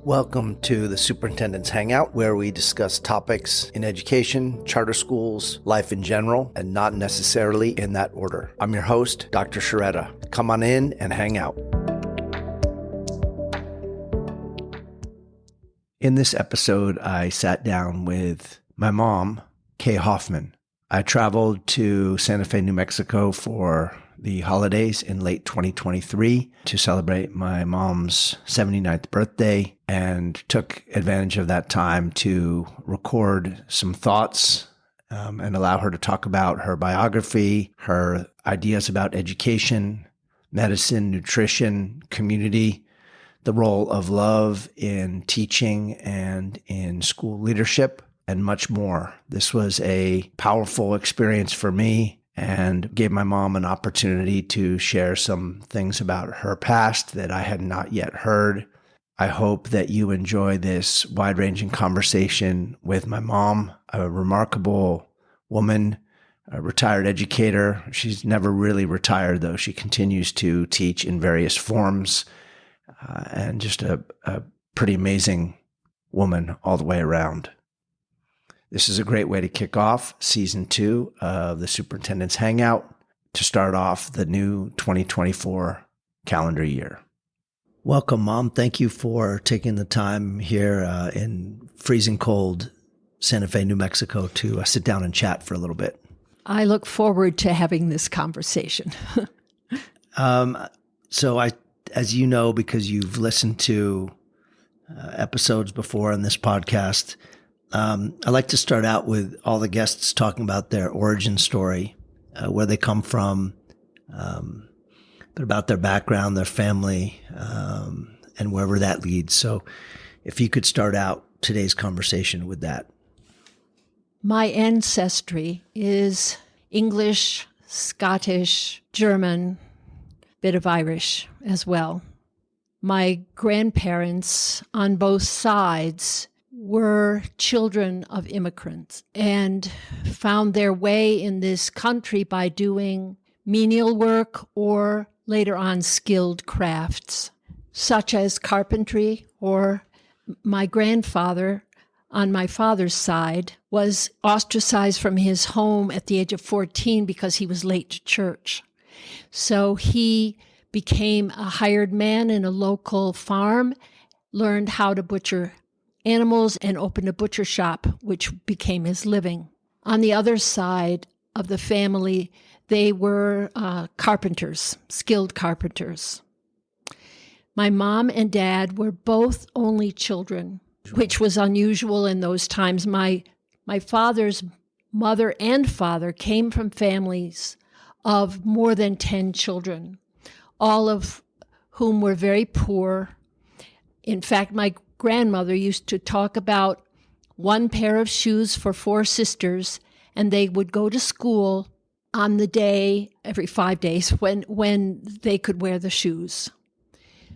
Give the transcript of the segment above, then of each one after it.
Welcome to the Superintendent's Hangout, where we discuss topics in education, charter schools, life in general, and not necessarily in that order. I'm your host, Dr. Sciarretta. Come on in and hang out. In this episode, I sat down with my mom, Kay Hoffman. I traveled to Santa Fe, New Mexico for the holidays in late 2023 to celebrate my mom's 79th birthday and took advantage of that time to record some thoughts and allow her to talk about her biography, her ideas about education, medicine, nutrition, community, the role of love in teaching and in school leadership, and much more. This was a powerful experience for me and gave my mom an opportunity to share some things about her past that I had not yet heard. I hope that you enjoy this wide-ranging conversation with my mom, a remarkable woman, a retired educator. She's never really retired, though. She continues to teach in various forms, and just a pretty amazing woman all the way around. This is a great way to kick off Season 2 of the Superintendent's Hangout to start off the new 2024 calendar year. Welcome, Mom. Thank you for taking the time here in freezing cold Santa Fe, New Mexico to sit down and chat for a little bit. I look forward to having this conversation. As you know, because you've listened to episodes before in this podcast, I like to start out with all the guests talking about their origin story, where they come from, but about their background, their family, and wherever that leads. So if you could start out today's conversation with that. My ancestry is English, Scottish, German, bit of Irish as well. My grandparents on both sides were children of immigrants and found their way in this country by doing menial work or later on skilled crafts, such as carpentry, or my grandfather on my father's side was ostracized from his home at the age of 14 because he was late to church. So he became a hired man in a local farm, learned how to butcher animals, and opened a butcher shop, which became his living. On the other side of the family, they were carpenters, skilled carpenters. My mom and dad were both only children, which was unusual in those times. My father's mother and father came from families of more than 10 children, all of whom were very poor. In fact, my grandmother used to talk about one pair of shoes for 4 sisters, and they would go to school on the day, every 5 days, when they could wear the shoes.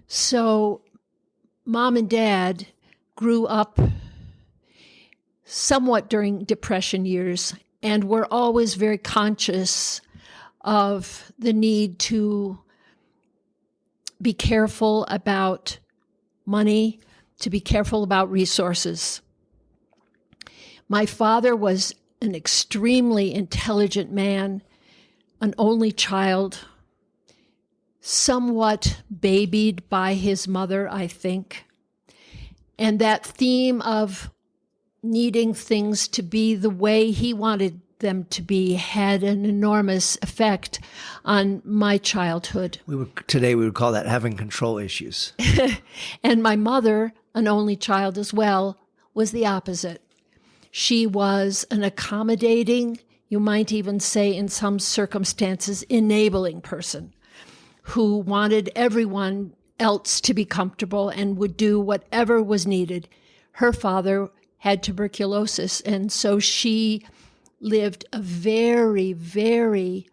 So Mom and Dad grew up somewhat during Depression years and were always very conscious of the need to be careful about money, to be careful about resources. My father was an extremely intelligent man, an only child, somewhat babied by his mother, I think. And that theme of needing things to be the way he wanted them to be had an enormous effect on my childhood. Today we would call that having control issues. And my mother, an only child as well, was the opposite. She was an accommodating, you might even say in some circumstances, enabling person who wanted everyone else to be comfortable and would do whatever was needed. Her father had tuberculosis, and so she lived a very, very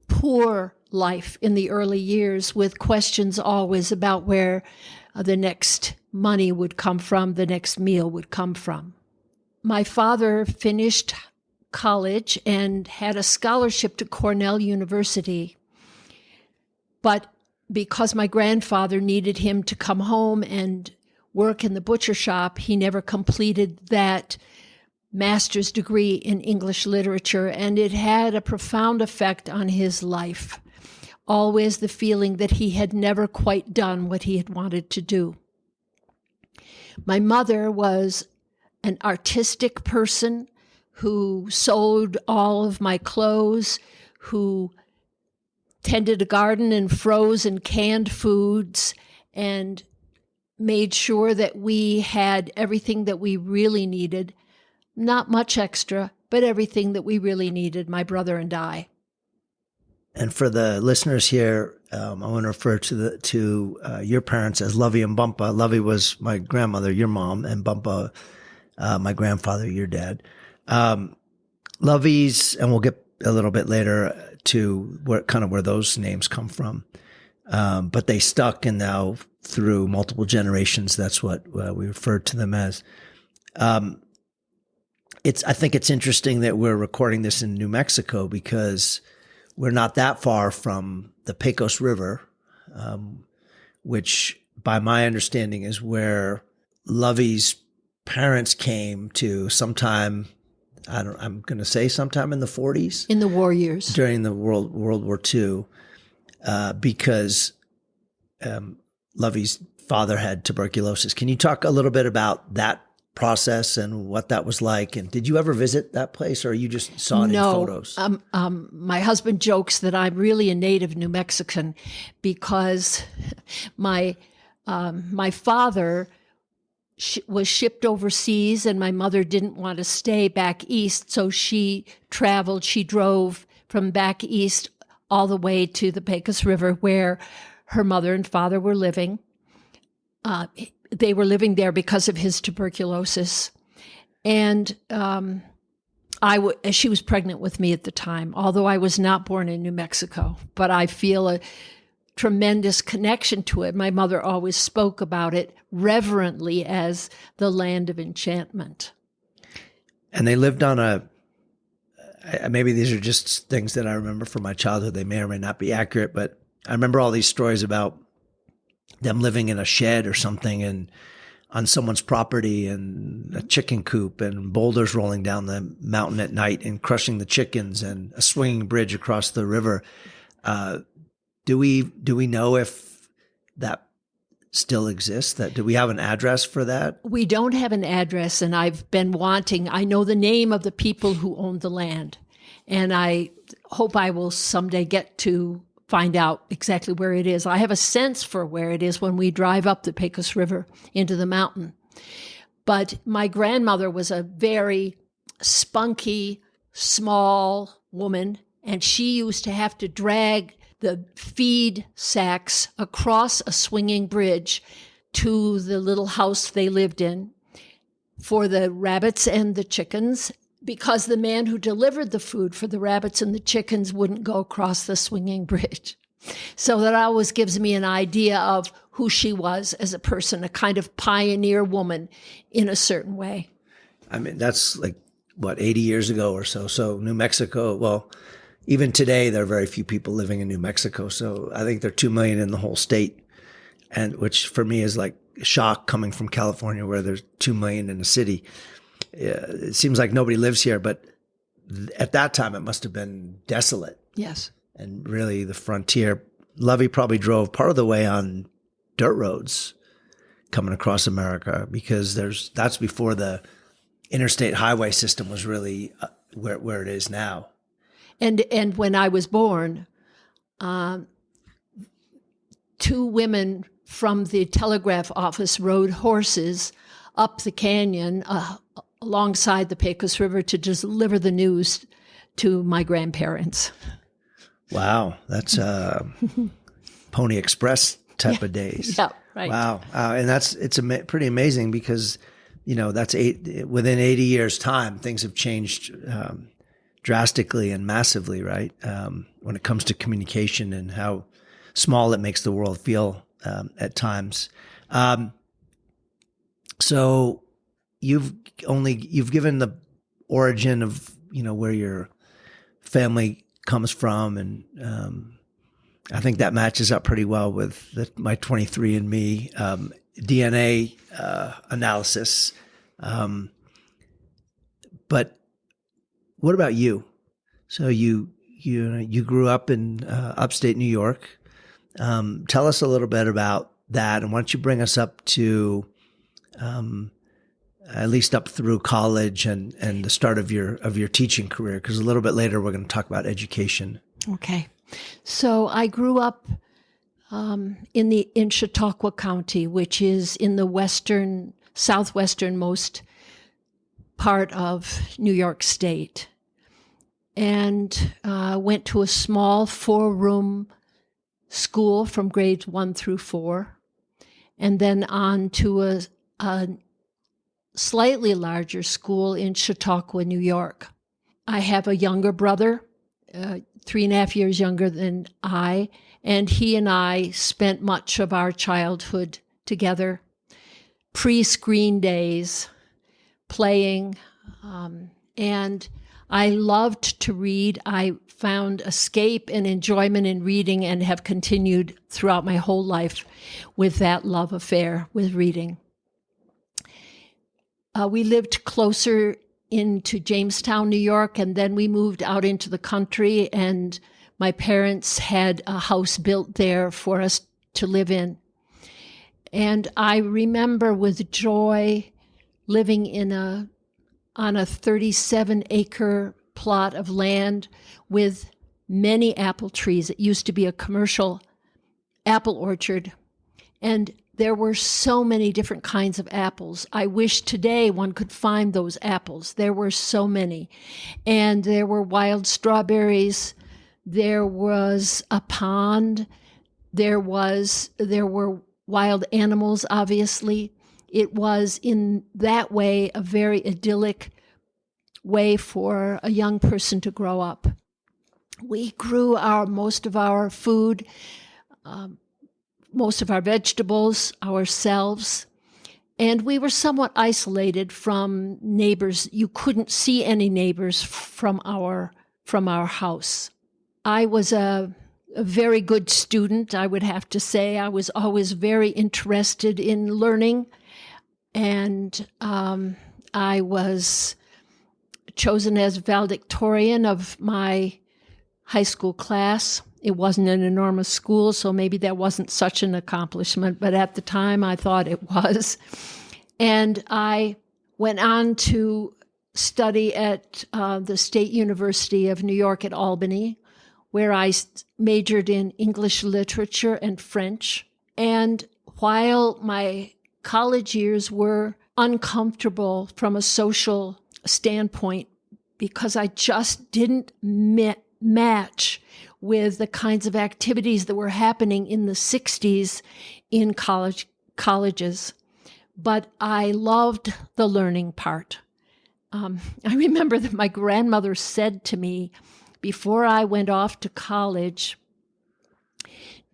poor life in the early years, with questions always about where the next money would come from, the next meal would come from. My father finished college and had a scholarship to Cornell University, but because my grandfather needed him to come home and work in the butcher shop, he never completed that master's degree in English literature, and it had a profound effect on his life. Always the feeling that he had never quite done what he had wanted to do. My mother was an artistic person who sewed all of my clothes, who tended a garden and froze and canned foods, and made sure that we had everything that we really needed. Not much extra, but everything that we really needed, my brother and I. And for the listeners here, I want to refer to your parents as Lovey and Bumpa. Lovey was my grandmother, your mom, and Bumpa, my grandfather, your dad. Lovey's, and we'll get a little bit later to where those names come from. But they stuck, and now through multiple generations, that's what we refer to them as. I think it's interesting that we're recording this in New Mexico because we're not that far from the Pecos River, which by my understanding is where Lovey's parents came to sometime, I'm going to say sometime in the 40s. In the war years. During the World War II, because Lovey's father had tuberculosis. Can you talk a little bit about that process and what that was like? And did you ever visit that place, or you just saw it in photos? My husband jokes that I'm really a native New Mexican because my father was shipped overseas, and my mother didn't want to stay back east, so she traveled. She drove from back east all the way to the Pecos River, where her mother and father were living. They were living there because of his tuberculosis. And she was pregnant with me at the time, although I was not born in New Mexico. But I feel a tremendous connection to it. My mother always spoke about it reverently as the land of enchantment. And they lived on maybe these are just things that I remember from my childhood. They may or may not be accurate, but I remember all these stories about them living in a shed or something and on someone's property, and a chicken coop, and boulders rolling down the mountain at night and crushing the chickens, and a swinging bridge across the river. Do we know if that still exists? Do we have an address for that? We don't have an address, and I've been wanting. I know the name of the people who owned the land, and I hope I will someday get to find out exactly where it is. I have a sense for where it is when we drive up the Pecos River into the mountain. But my grandmother was a very spunky, small woman, and she used to have to drag the feed sacks across a swinging bridge to the little house they lived in for the rabbits and the chickens, because the man who delivered the food for the rabbits and the chickens wouldn't go across the swinging bridge. So that always gives me an idea of who she was as a person, a kind of pioneer woman in a certain way. I mean, that's 80 years ago or so. So New Mexico, well, even today, there are very few people living in New Mexico. So I think there are 2 million in the whole state, and which for me is like a shock coming from California, where there's 2 million in a city. It seems like nobody lives here, but at that time it must have been desolate. Yes. And really the frontier. Lovey probably drove part of the way on dirt roads coming across America, because that's before the interstate highway system was really where it is now. And when I was born, 2 women from the telegraph office rode horses up the canyon alongside the Pecos River to deliver the news to my grandparents. Wow, that's Pony Express type of days. Yeah, right. Wow, and it's pretty amazing, because that's within 80 years' time, things have changed drastically and massively, right? When it comes to communication and how small it makes the world feel at times. So you've given the origin of where your family comes from, and I think that matches up pretty well with my 23andMe DNA analysis. But what about you? So you grew up in upstate New York. Tell us a little bit about that, and why don't you bring us up to at least up through college and the start of your teaching career? Because a little bit later we're going to talk about education. Okay. So I grew up in Chautauqua County, which is in the southwesternmost part of New York State, and went to a small 4-room school from grades 1 through 4, and then on to a slightly larger school in Chautauqua, New York. I have a younger brother, 3.5 years younger than I, and he and I spent much of our childhood together, pre-screen days, playing, and I loved to read. I found escape and enjoyment in reading and have continued throughout my whole life with that love affair with reading. We lived closer into Jamestown, New York, and then we moved out into the country, and my parents had a house built there for us to live in. And I remember with joy living on a 37-acre plot of land with many apple trees. It used to be a commercial apple orchard, and there were so many different kinds of apples. I wish today one could find those apples. There were so many. And there were wild strawberries. There was a pond. There were wild animals, obviously. It was in that way a very idyllic way for a young person to grow up. We grew most of our food, most of our vegetables ourselves, and we were somewhat isolated from neighbors. You couldn't see any neighbors from our house. I was a very good student, I would have to say. I was always very interested in learning, and I was chosen as valedictorian of my high school class. It wasn't an enormous school, so maybe that wasn't such an accomplishment, but at the time I thought it was. And I went on to study at the State University of New York at Albany, where I majored in English literature and French. And while my college years were uncomfortable from a social standpoint, because I just didn't match with the kinds of activities that were happening in the 60s in colleges. But I loved the learning part. I remember that my grandmother said to me before I went off to college,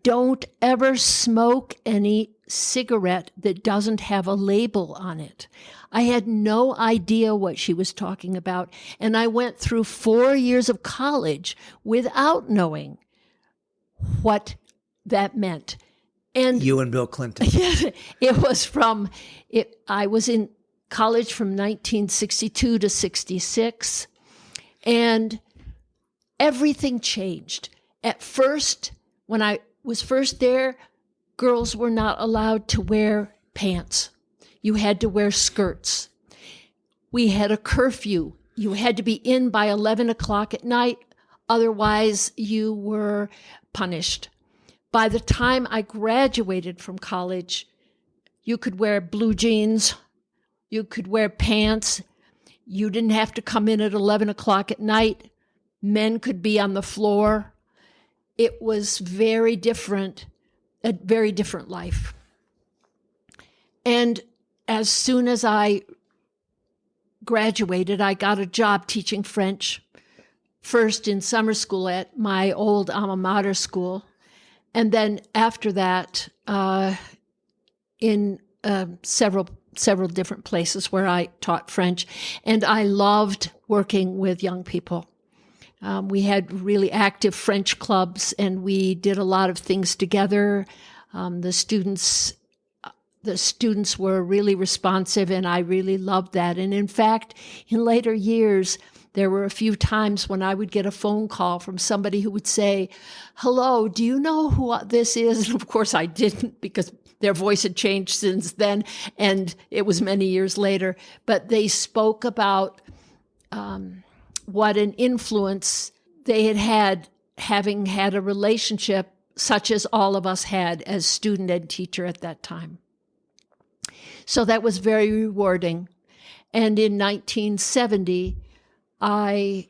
"Don't ever smoke any cigarette that doesn't have a label on it." I had no idea what she was talking about, and I went through 4 years of college without knowing what that meant. And you and Bill Clinton. I was in college from 1962 to 66, and everything changed. At first, when I was first there, girls were not allowed to wear pants. You had to wear skirts. We had a curfew. You had to be in by 11 o'clock at night. Otherwise, you were punished. By the time I graduated from college, you could wear blue jeans. You could wear pants. You didn't have to come in at 11 o'clock at night. Men could be on the floor. It was very different, a very different life. And as soon as I graduated, I got a job teaching French, first in summer school at my old alma mater school, and then after that in several different places where I taught French. And I loved working with young people. We had really active French clubs, and we did a lot of things together. The students were really responsive, and I really loved that. And in fact, in later years, there were a few times when I would get a phone call from somebody who would say, "Hello, do you know who this is?" And of course I didn't, because their voice had changed since then, and it was many years later. But they spoke about what an influence they had having had a relationship such as all of us had as student and teacher at that time. So that was very rewarding. And in 1970, I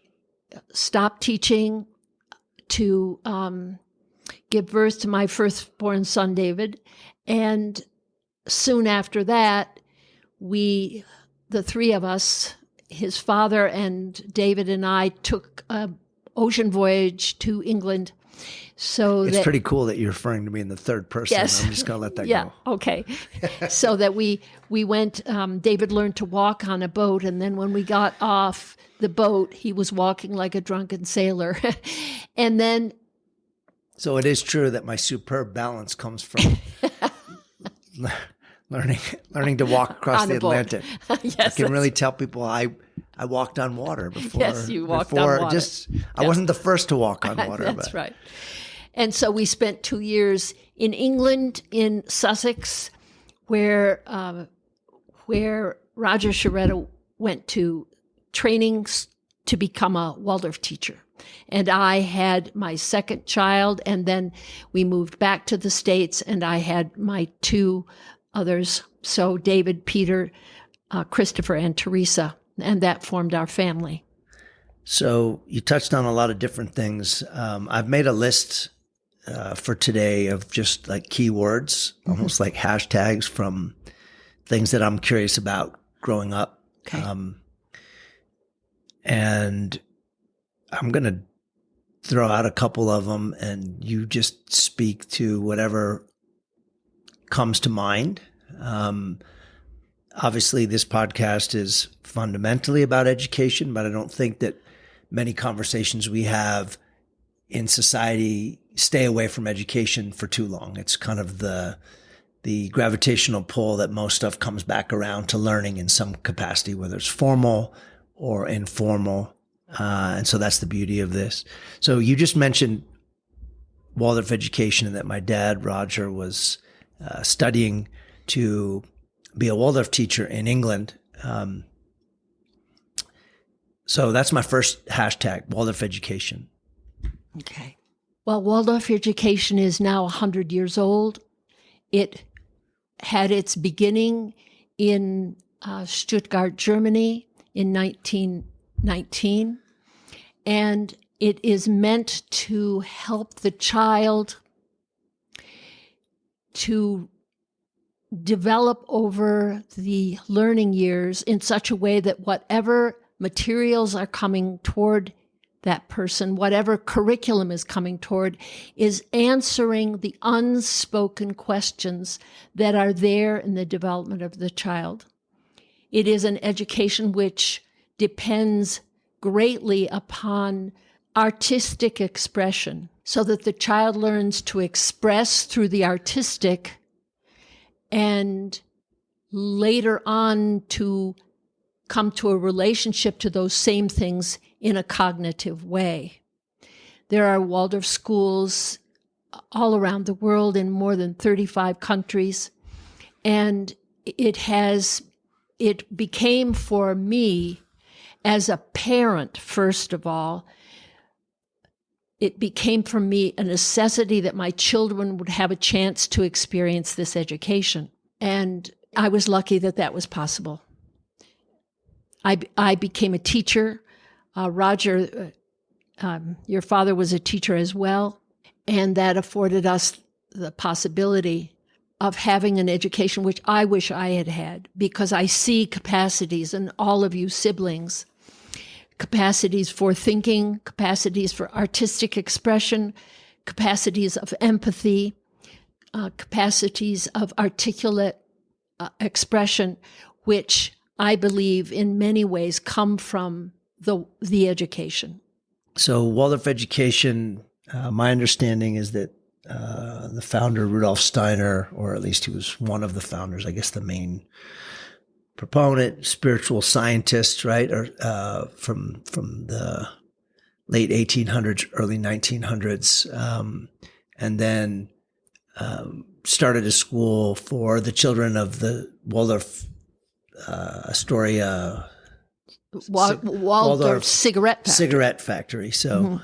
stopped teaching to give birth to my firstborn son, David. And soon after that, the three of us, his father and David and I, took an ocean voyage to England. So it's pretty cool that you're referring to me in the third person. Yes. I'm just going to let that yeah, go. Okay. So that we went, David learned to walk on a boat, and then when we got off the boat, he was walking like a drunken sailor. And then... So it is true that my superb balance comes from learning to walk across the Atlantic. Yes, I can really tell people I walked on water before. Yes, you walked on water. I wasn't the first to walk on water. That's right. And so we spent 2 years in England, in Sussex, where Roger Sciarretta went to training to become a Waldorf teacher. And I had my second child, and then we moved back to the States, and I had my two others. So David, Peter, Christopher, and Teresa, and that formed our family. So you touched on a lot of different things. I've made a list for today of just like keywords, almost like hashtags from things that I'm curious about growing up. Okay. And I'm going to throw out a couple of them, and you just speak to whatever comes to mind. Obviously, this podcast is fundamentally about education, but I don't think that many conversations we have in society stay away from education for too long. It's kind of the gravitational pull that most stuff comes back around to learning in some capacity, whether it's formal or informal. And so that's the beauty of this. So you just mentioned Waldorf education, and that my dad, Roger, was studying to be a Waldorf teacher in England. So that's my first hashtag, Waldorf education. Okay. Well, Waldorf education is now 100 years old. It had its beginning in Stuttgart, Germany in 1919. And it is meant to help the child to develop over the learning years in such a way that whatever materials are coming toward that person, whatever curriculum is coming toward, is answering the unspoken questions that are there in the development of the child. It is an education which depends greatly upon artistic expression, so that the child learns to express through the artistic, and later on to come to a relationship to those same things in a cognitive way. There are Waldorf schools all around the world in more than 35 countries, and it became for me, as a parent, first of all, it became for me a necessity that my children would have a chance to experience this education. And I was lucky that that was possible. I became a teacher. Roger, your father was a teacher as well, and that afforded us the possibility of having an education which I wish I had had, because I see capacities in all of you siblings, capacities for thinking, capacities for artistic expression, capacities of empathy, capacities of articulate expression, which I believe in many ways come from the education. So Waldorf education, my understanding is that the founder, Rudolf Steiner, or at least he was one of the founders, I guess the main proponent, spiritual scientist, right? Or from the late 1800s, early 1900s, and then started a school for the children of the Waldorf Astoria Waldorf cigarette factory. So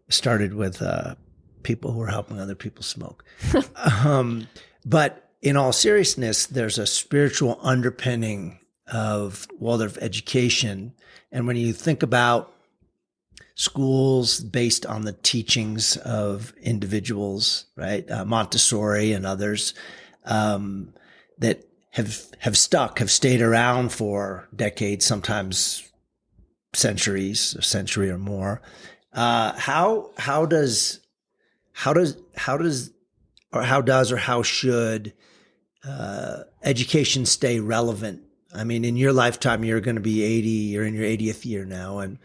started with people who were helping other people smoke. But in all seriousness, there's a spiritual underpinning of Waldorf education. And when you think about schools based on the teachings of individuals, right, Montessori and others, that have stayed around for decades, sometimes centuries, a century or more. How should education stay relevant? I mean, in your lifetime, you're going to be 80. You're in your 80th year now, and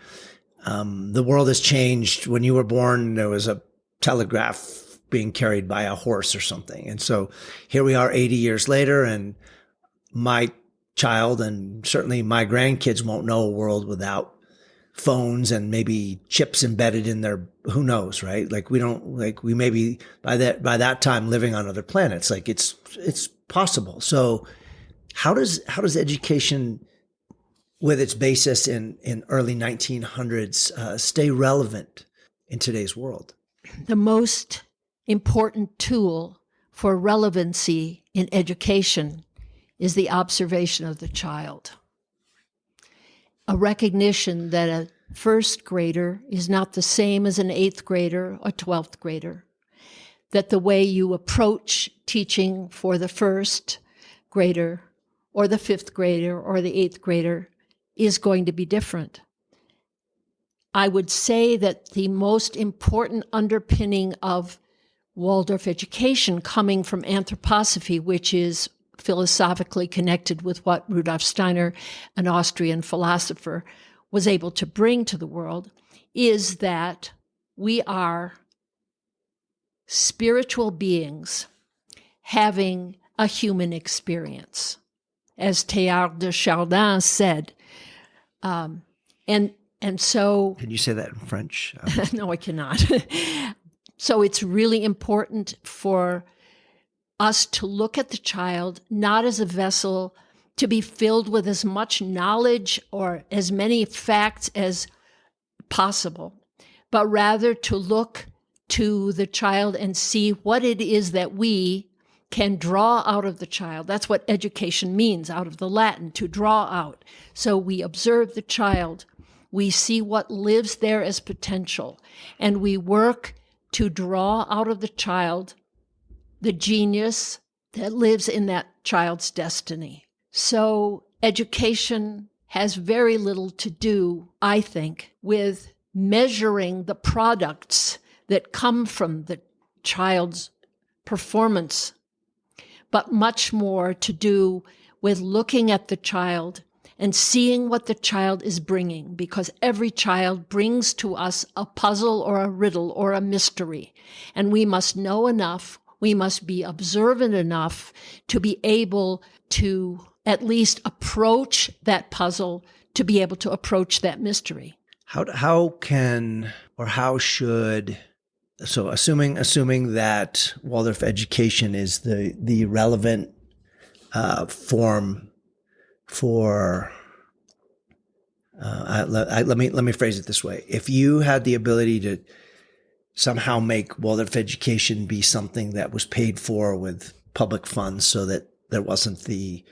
the world has changed. When you were born, there was a telegraph being carried by a horse or something, and so here we are, 80 years later, and my child and certainly my grandkids won't know a world without phones and maybe chips embedded in their, who knows, right? Like we may be by that time living on other planets. Like it's possible. So how does education with its basis in early 1900s stay relevant in today's world? The most important tool for relevancy in education is the observation of the child. A recognition that a first grader is not the same as an 8th grader or 12th grader. That the way you approach teaching for the first grader or the 5th grader or the 8th grader is going to be different. I would say that the most important underpinning of Waldorf education coming from anthroposophy, which is philosophically connected with what Rudolf Steiner, an Austrian philosopher, was able to bring to the world, is that we are spiritual beings having a human experience. As Teilhard de Chardin said, and so... Can you say that in French? No, I cannot. So it's really important for us to look at the child not as a vessel to be filled with as much knowledge or as many facts as possible, but rather to look to the child and see what it is that we can draw out of the child. That's what education means, out of the Latin, to draw out. So we observe the child, we see what lives there as potential, and we work to draw out of the child the genius that lives in that child's destiny. So education has very little to do, I think, with measuring the products that come from the child's performance, but much more to do with looking at the child and seeing what the child is bringing, because every child brings to us a puzzle or a riddle or a mystery, and we must know enough. We must be observant enough to be able to at least approach that puzzle, to be able to approach that mystery. How can or how should, so assuming that Waldorf education is the relevant form for, let me phrase it this way. If you had the ability to somehow make Waldorf education be something that was paid for with public funds so that there wasn't the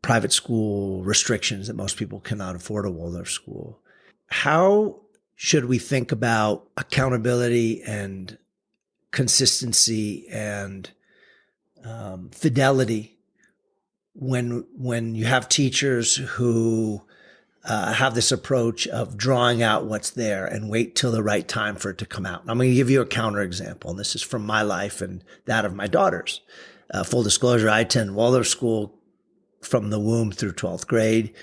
private school restrictions that most people cannot afford a Waldorf school, how should we think about accountability and consistency and fidelity when you have teachers who have this approach of drawing out what's there and wait till the right time for it to come out? I'm going to give you a counterexample, and this is from my life and that of my daughters. Full disclosure, I attend Waldorf school from the womb through 12th grade.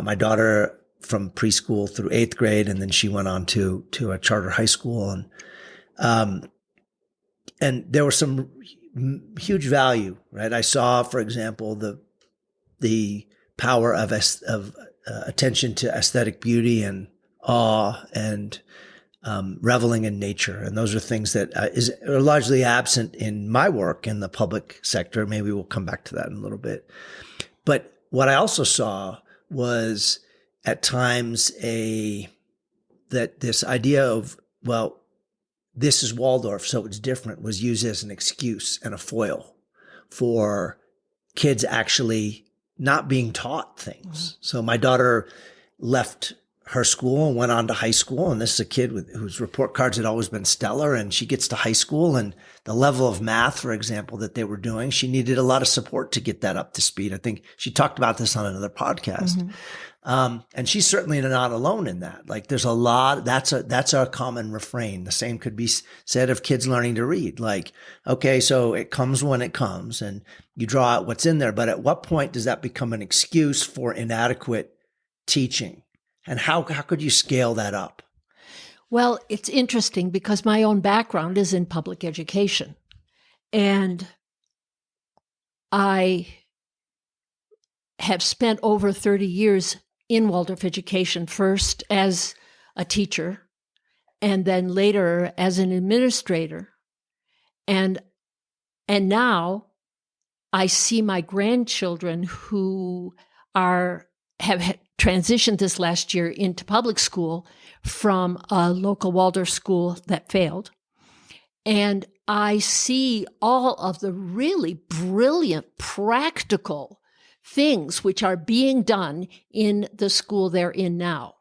My daughter from preschool through 8th grade, and then she went on to a charter high school, and there was some huge value, right? I saw, for example, the power of attention to aesthetic beauty and awe and reveling in nature. And those are things that are largely absent in my work in the public sector. Maybe we'll come back to that in a little bit. But what I also saw was at times that this idea of, well, this is Waldorf, so it's different, was used as an excuse and a foil for kids actually not being taught things. So my daughter left her school and went on to high school. And this is a kid whose report cards had always been stellar. And she gets to high school, and the level of math, for example, that they were doing, she needed a lot of support to get that up to speed. I think she talked about this on another podcast. And she's certainly not alone in that. Like, there's a lot, that's a common refrain. The same could be said of kids learning to read. Like, okay, so it comes when it comes and you draw out what's in there. But at what point does that become an excuse for inadequate teaching? And how could you scale that up? Well, it's interesting because my own background is in public education. And I have spent over 30 years in Waldorf education, first as a teacher, and then later as an administrator. And now I see my grandchildren who have transitioned this last year into public school from a local Waldorf school that failed. And I see all of the really brilliant, practical things which are being done in the school they're in now.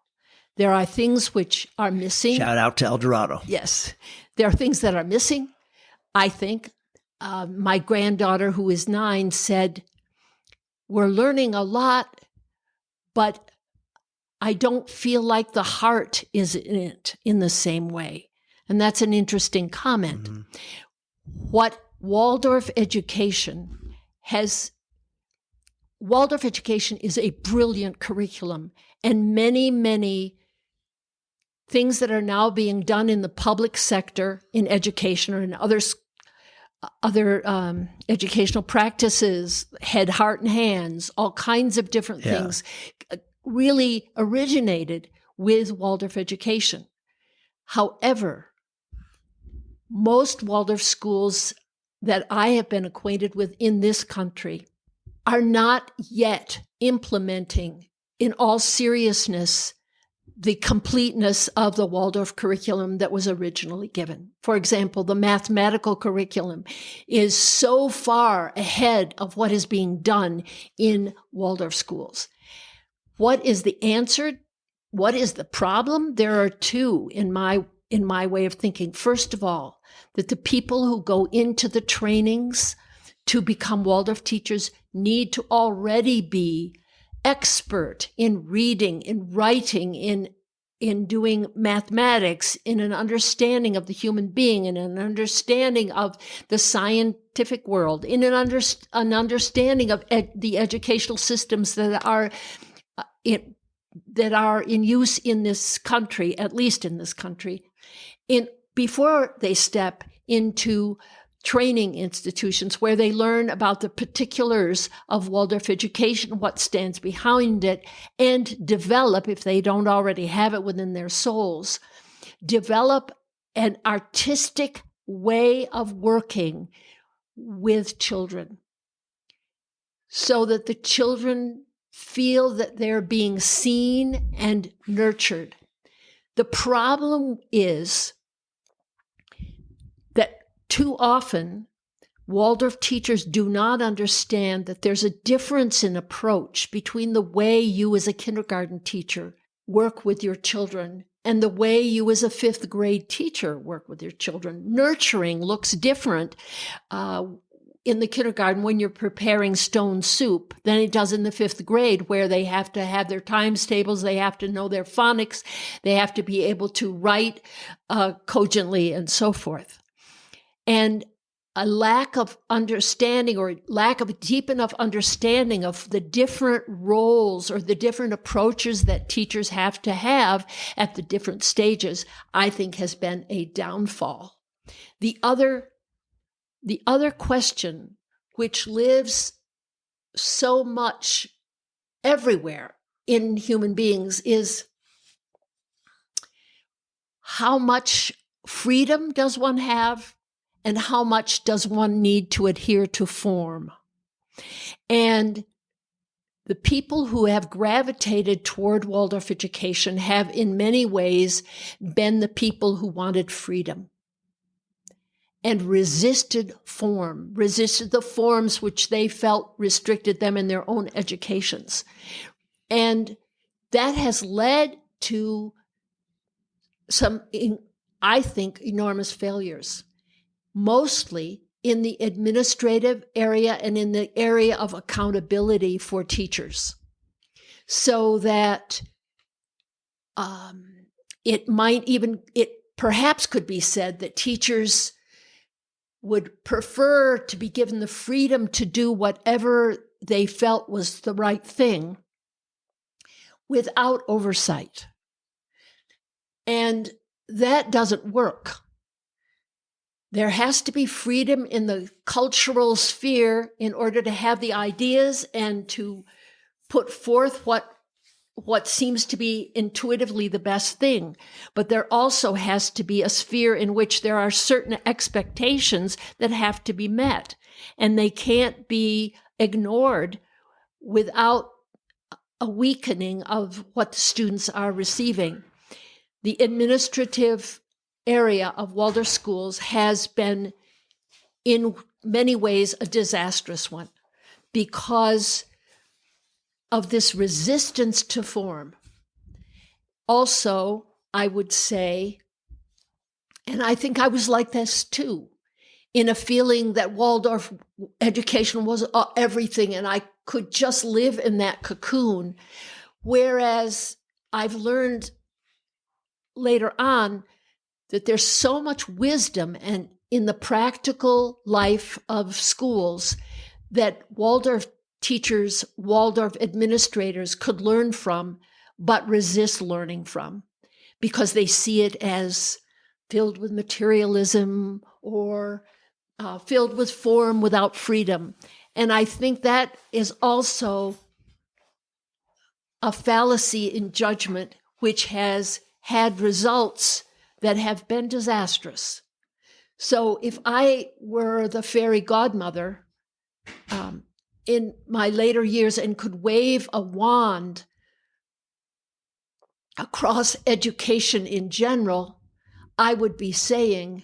There are things which are missing. Shout out to El Dorado. Yes. There are things that are missing. I think my granddaughter, who is 9, said, "We're learning a lot, but I don't feel like the heart is in it in the same way." And that's an interesting comment. Mm-hmm. What Waldorf education is a brilliant curriculum, and many, many things that are now being done in the public sector in education or in other educational practices, head, heart, and hands, all kinds of different things, really originated with Waldorf education. However, most Waldorf schools that I have been acquainted with in this country are not yet implementing, in all seriousness, the completeness of the Waldorf curriculum that was originally given. For example, the mathematical curriculum is so far ahead of what is being done in Waldorf schools. What is the answer? What is the problem? There are two in my way of thinking. First of all, that the people who go into the trainings to become Waldorf teachers need to already be expert in reading, in writing, in doing mathematics, in an understanding of the human being, in an understanding of the scientific world, in an understanding of the educational systems that are in use in this country, at least in this country, before they step into training institutions where they learn about the particulars of Waldorf education, what stands behind it, and develop, if they don't already have it within their souls, develop an artistic way of working with children so that the children feel that they're being seen and nurtured. The problem is that too often, Waldorf teachers do not understand that there's a difference in approach between the way you as a kindergarten teacher work with your children and the way you as a 5th grade teacher work with your children. Nurturing looks different in the kindergarten when you're preparing stone soup than it does in the 5th grade, where they have to have their times tables, they have to know their phonics, they have to be able to write cogently and so forth. And a lack of understanding or lack of deep enough understanding of the different roles or the different approaches that teachers have to have at the different stages, I think has been a downfall. The other question, which lives so much everywhere in human beings, is how much freedom does one have and how much does one need to adhere to form? And the people who have gravitated toward Waldorf education have in many ways been the people who wanted freedom and resisted the forms which they felt restricted them in their own educations. And that has led to some, I think, enormous failures, mostly in the administrative area and in the area of accountability for teachers. So that it perhaps could be said that teachers would prefer to be given the freedom to do whatever they felt was the right thing without oversight. And that doesn't work. There has to be freedom in the cultural sphere in order to have the ideas and to put forth what seems to be intuitively the best thing. But there also has to be a sphere in which there are certain expectations that have to be met, and they can't be ignored without a weakening of what the students are receiving. The administrative area of Waldorf schools has been, in many ways, a disastrous one because of this resistance to form. Also, I would say, and I think I was like this too, in a feeling that Waldorf education was everything and I could just live in that cocoon, whereas I've learned later on that there's so much wisdom and in the practical life of schools that Waldorf teachers, Waldorf administrators could learn from, but resist learning from because they see it as filled with materialism or filled with form without freedom. And I think that is also a fallacy in judgment, which has had results that have been disastrous. So if I were the fairy godmother in my later years and could wave a wand across education in general, I would be saying,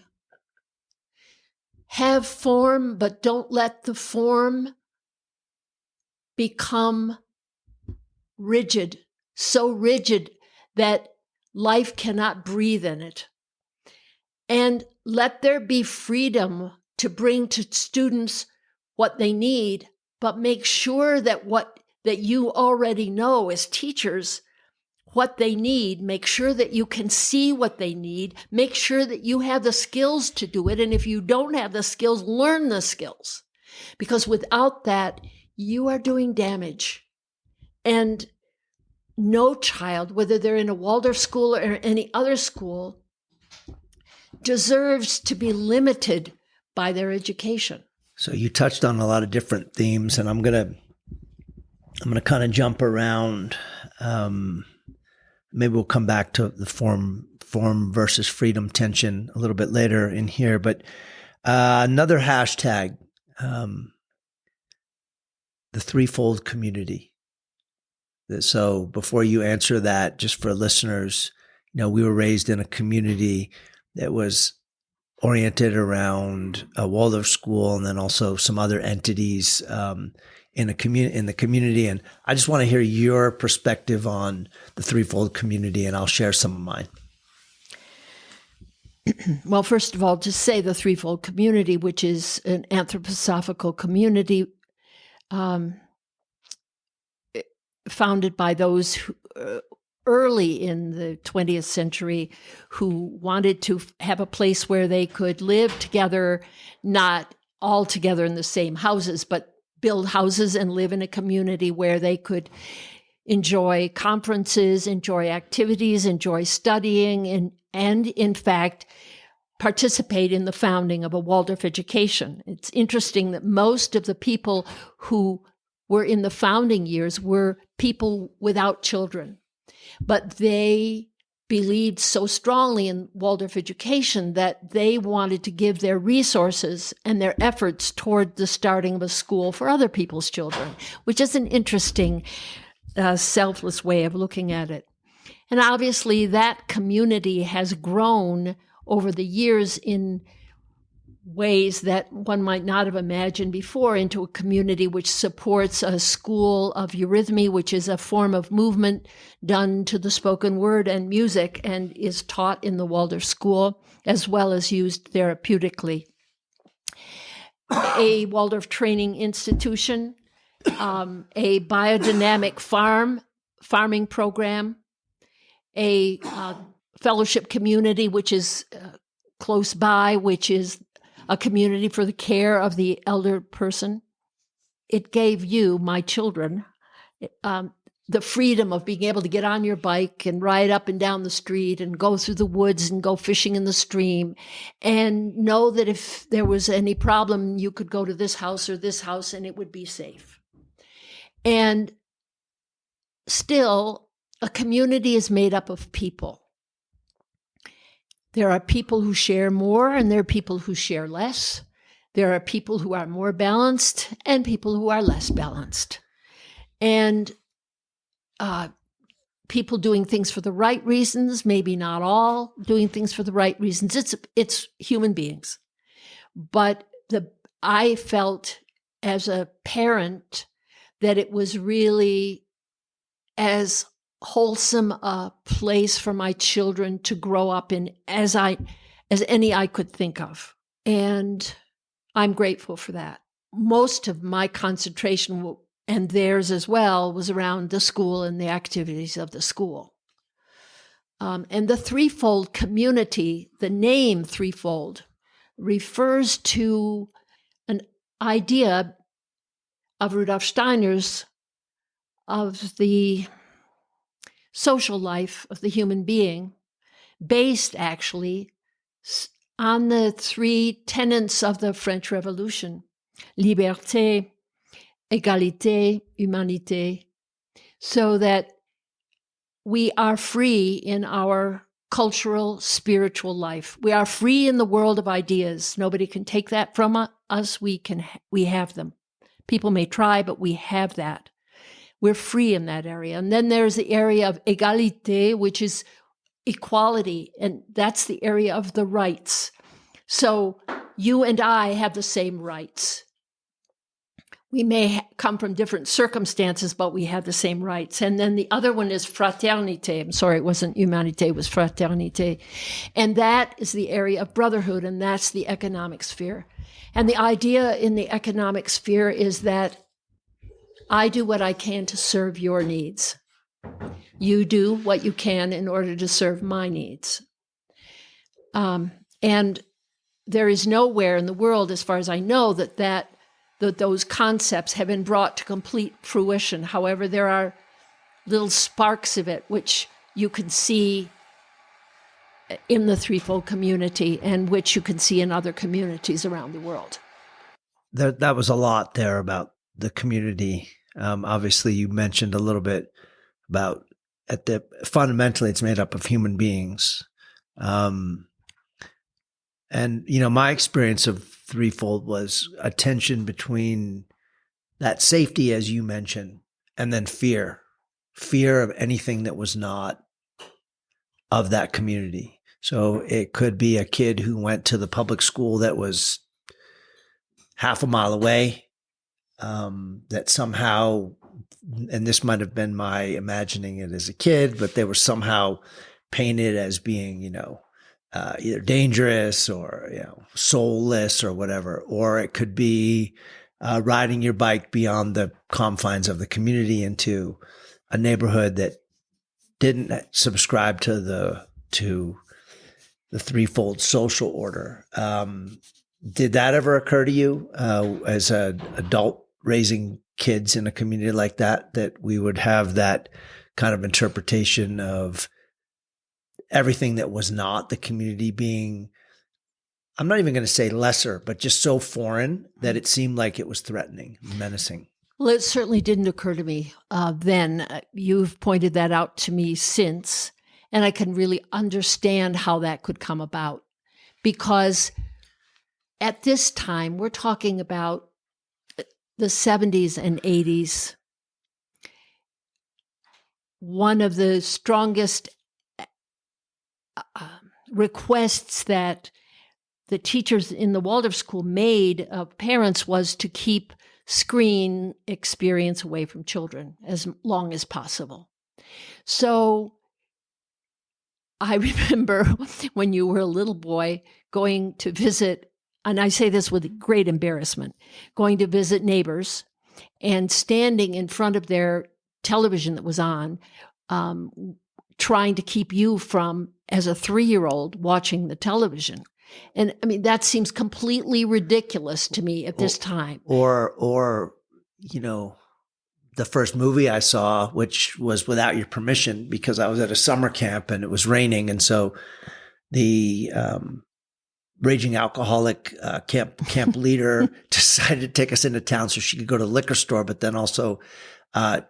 have form, but don't let the form become rigid, so rigid that life cannot breathe in it. And let there be freedom to bring to students what they need, but make sure that that you already know as teachers what they need. Make sure that you can see what they need. Make sure that you have the skills to do it. And if you don't have the skills, learn the skills. Because without that, you are doing damage. And no child, whether they're in a Waldorf school or any other school, deserves to be limited by their education. So you touched on a lot of different themes, and I'm gonna kind of jump around. Maybe we'll come back to the form versus freedom tension a little bit later in here. But another hashtag, the threefold community. So before you answer that, just for listeners, we were raised in a community that was oriented around a Waldorf school and then also some other entities in the community. And I just want to hear your perspective on the threefold community, and I'll share some of mine. Well, first of all, to say the threefold community, which is an anthroposophical community founded by those who, early in the 20th century who wanted to have a place where they could live together, not all together in the same houses, but build houses and live in a community where they could enjoy conferences, enjoy activities, enjoy studying, and in fact, participate in the founding of a Waldorf education. It's interesting that most of the people who were in the founding years were people without children, but they believed so strongly in Waldorf education that they wanted to give their resources and their efforts toward the starting of a school for other people's children, which is an interesting, selfless way of looking at it. And obviously that community has grown over the years in ways that one might not have imagined before, into a community which supports a school of eurythmy, which is a form of movement done to the spoken word and music and is taught in the Waldorf school, as well as used therapeutically. A Waldorf training institution, a biodynamic farming program, a fellowship community, which is close by, which is a community for the care of the elder person. It gave you, my children, the freedom of being able to get on your bike and ride up and down the street and go through the woods and go fishing in the stream, and know that if there was any problem, you could go to this house or this house and it would be safe. And still, a community is made up of people. There are people who share more and there are people who share less. There are people who are more balanced and people who are less balanced. And people doing things for the right reasons, maybe not all doing things for the right reasons. It's human beings. But I felt as a parent that it was really as wholesome a place for my children to grow up in as any I could think of. And I'm grateful for that. Most of my concentration, and theirs as well, was around the school and the activities of the school. And the threefold community, the name threefold, refers to an idea of Rudolf Steiner's of the social life of the human being, based actually on the three tenets of the French Revolution: liberté, égalité, humanité, so that we are free in our cultural, spiritual life. We are free in the world of ideas. Nobody can take that from us. We have them. People may try, but we have that. We're free in that area. And then there's the area of égalité, which is equality, and that's the area of the rights. So you and I have the same rights. We may come from different circumstances, but we have the same rights. And then the other one is fraternité. I'm sorry, it wasn't humanité, it was fraternité. And that is the area of brotherhood, and that's the economic sphere. And the idea in the economic sphere is that I do what I can to serve your needs. You do what you can in order to serve my needs. And there is nowhere in the world, as far as I know, that those concepts have been brought to complete fruition. However, there are little sparks of it which you can see in the threefold community and which you can see in other communities around the world. That was a lot there about the community. Obviously, you mentioned a little bit about fundamentally it's made up of human beings. And, my experience of threefold was a tension between that safety, as you mentioned, and then fear of anything that was not of that community. So it could be a kid who went to the public school that was half a mile away, that somehow, and this might have been my imagining it as a kid, but they were somehow painted as being, either dangerous or, soulless or whatever. Or it could be riding your bike beyond the confines of the community into a neighborhood that didn't subscribe to the threefold social order. Did that ever occur to you as an adult raising kids in a community like that we would have that kind of interpretation of everything that was not the community being, I'm not even going to say lesser, but just so foreign that it seemed like it was threatening, menacing? Well, it certainly didn't occur to me then. You've pointed that out to me since, and I can really understand how that could come about. Because at this time, we're talking about the 70s and 80s. One of the strongest requests that the teachers in the Waldorf school made of parents was to keep screen experience away from children as long as possible. So I remember when you were a little boy going to visit, and I say this with great embarrassment, going to visit neighbors and standing in front of their television that was on, trying to keep you from, as a 3-year-old, watching the television. And I mean, that seems completely ridiculous to me at this time. Or, the first movie I saw, which was without your permission because I was at a summer camp and it was raining. And so the raging alcoholic camp leader decided to take us into town so she could go to the liquor store, but then also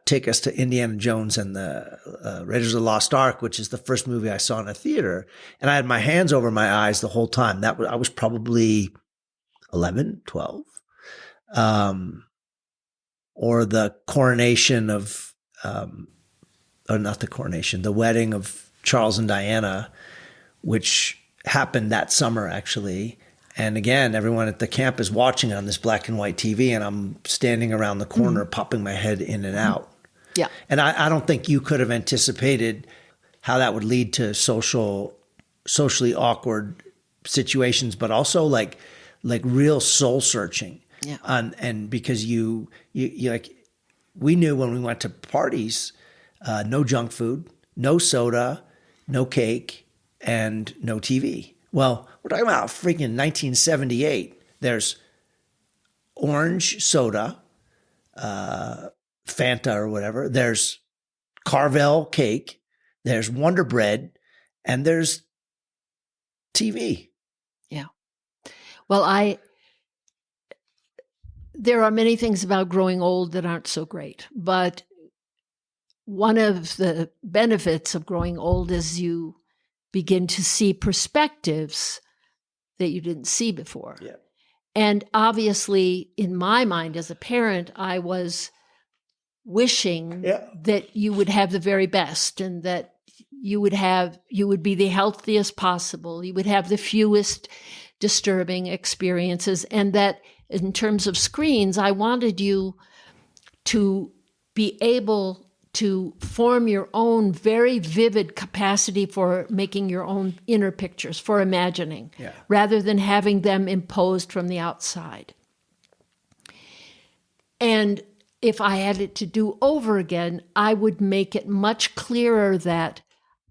take us to Indiana Jones and the Raiders of the Lost Ark, which is the first movie I saw in a theater. And I had my hands over my eyes the whole time. I was probably 11, 12. Or the coronation of, or not the coronation, the wedding of Charles and Diana, which happened that summer, actually. And again, everyone at the camp is watching on this black and white TV, and I'm standing around the corner, popping my head in and out. Yeah. And I don't think you could have anticipated how that would lead to socially awkward situations, but also like real soul searching. Yeah. And because you like, we knew when we went to parties, no junk food, no soda, no cake, and no TV. Well, we're talking about freaking 1978. There's orange soda, Fanta or whatever. There's Carvel cake. There's Wonder Bread, and there's TV. Yeah. Well, there are many things about growing old that aren't so great, but one of the benefits of growing old is you begin to see perspectives that you didn't see before. Yeah. And obviously, in my mind as a parent, I was wishing that you would have the very best and that you would be the healthiest possible. You would have the fewest disturbing experiences. And that in terms of screens, I wanted you to be able to form your own very vivid capacity for making your own inner pictures, for imagining, rather than having them imposed from the outside. And if I had it to do over again, I would make it much clearer that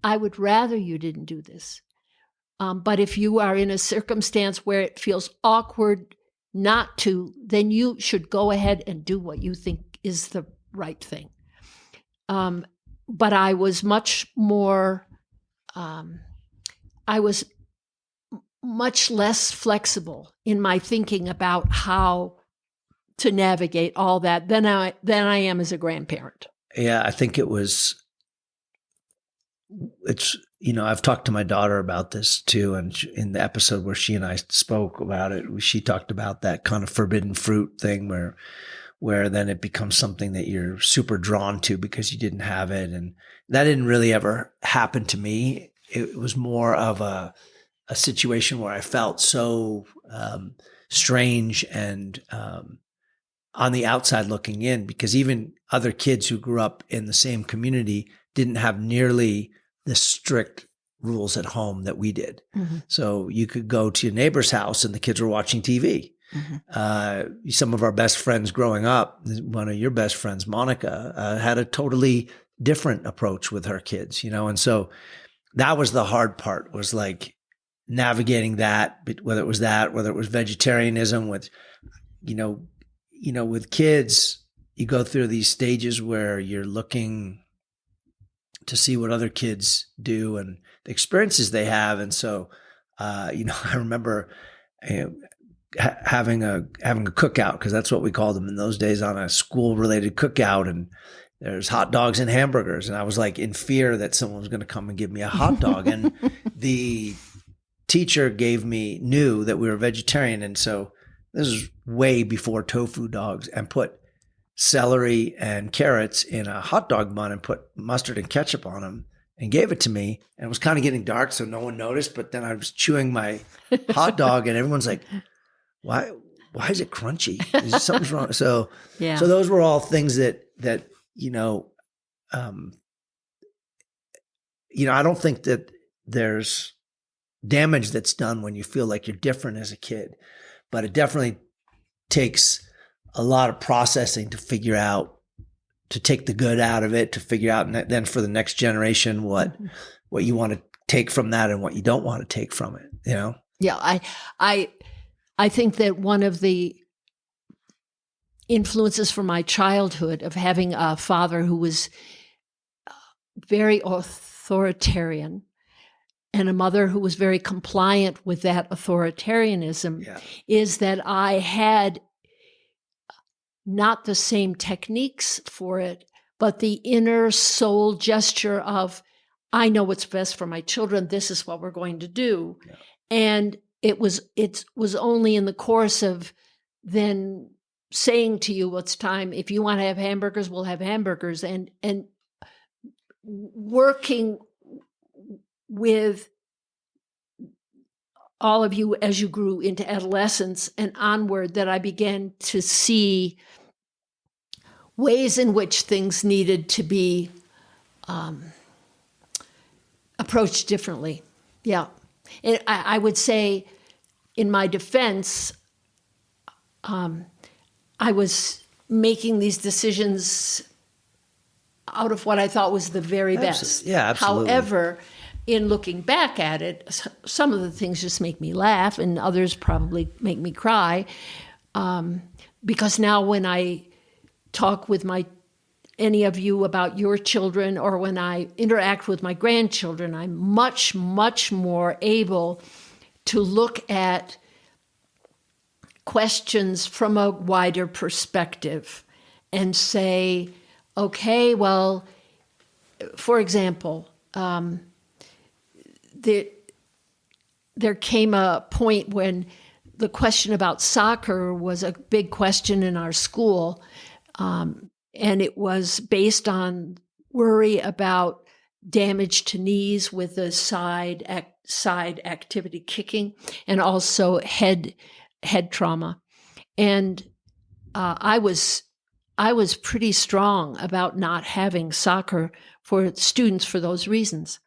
I would rather you didn't do this. But if you are in a circumstance where it feels awkward not to, then you should go ahead and do what you think is the right thing. But I was much more, I was much less flexible in my thinking about how to navigate all that than I am as a grandparent. Yeah, I think it's, I've talked to my daughter about this too. And in the episode where she and I spoke about it, she talked about that kind of forbidden fruit thing where then it becomes something that you're super drawn to because you didn't have it. And that didn't really ever happen to me. It was more of a situation where I felt so strange and on the outside looking in, because even other kids who grew up in the same community didn't have nearly the strict rules at home that we did. Mm-hmm. So you could go to your neighbor's house and the kids were watching TV. Mm-hmm. Some of our best friends growing up, one of your best friends, Monica, had a totally different approach with her kids, and so that was the hard part, was like, navigating that, whether it was vegetarianism with, with kids, you go through these stages where you're looking to see what other kids do and the experiences they have. And so, I remember having a cookout, because that's what we called them in those days, on a school related cookout. And there's hot dogs and hamburgers. And I was like in fear that someone was going to come and give me a hot dog. And the teacher knew that we were vegetarian. And so this is way before tofu dogs, and put celery and carrots in a hot dog bun and put mustard and ketchup on them and gave it to me. And it was kind of getting dark, so no one noticed. But then I was chewing my hot dog and everyone's like, why is it crunchy? Something's wrong. So, yeah. So those were all things that, I don't think that there's damage that's done when you feel like you're different as a kid, but it definitely takes a lot of processing to figure out, to take the good out of it, to figure out, and then for the next generation, what you want to take from that and what you don't want to take from it, Yeah. I think that one of the influences from my childhood of having a father who was very authoritarian and a mother who was very compliant with that authoritarianism is that I had not the same techniques for it, but the inner soul gesture of, I know what's best for my children. This is what we're going to do. Yeah. And it was only in the course of then saying to you, it's time. If you want to have hamburgers, we'll have hamburgers. And working with all of you as you grew into adolescence and onward, that I began to see ways in which things needed to be approached differently. Yeah. And I would say, in my defense, I was making these decisions out of what I thought was the very best. Yeah, absolutely. However, in looking back at it, some of the things just make me laugh, and others probably make me cry. Because now when I talk with any of you about your children, or when I interact with my grandchildren, I'm much, much more able to look at questions from a wider perspective and say, okay, well, for example, there came a point when the question about soccer was a big question in our school, and it was based on worry about damage to knees with the side activity kicking, and also head trauma. And I was pretty strong about not having soccer for students for those reasons.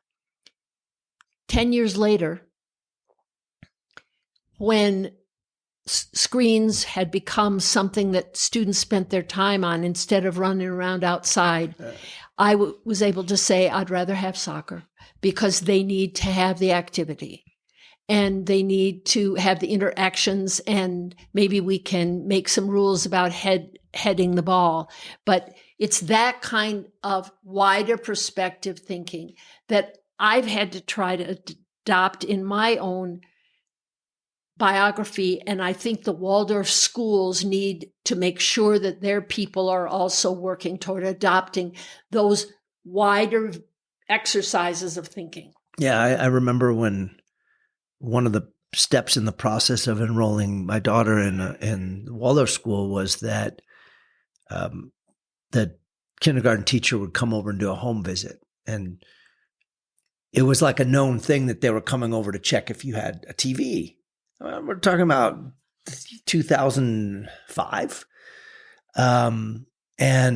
10 years later, when screens had become something that students spent their time on instead of running around outside, I was able to say, I'd rather have soccer, because they need to have the activity and they need to have the interactions, and maybe we can make some rules about heading the ball. But it's that kind of wider perspective thinking that I've had to try to adopt in my own biography. And I think the Waldorf schools need to make sure that their people are also working toward adopting those wider exercises of thinking. Yeah, I remember when one of the steps in the process of enrolling my daughter in Waldorf school was that the kindergarten teacher would come over and do a home visit. And it was like a known thing that they were coming over to check if you had a TV. We're talking about 2005. And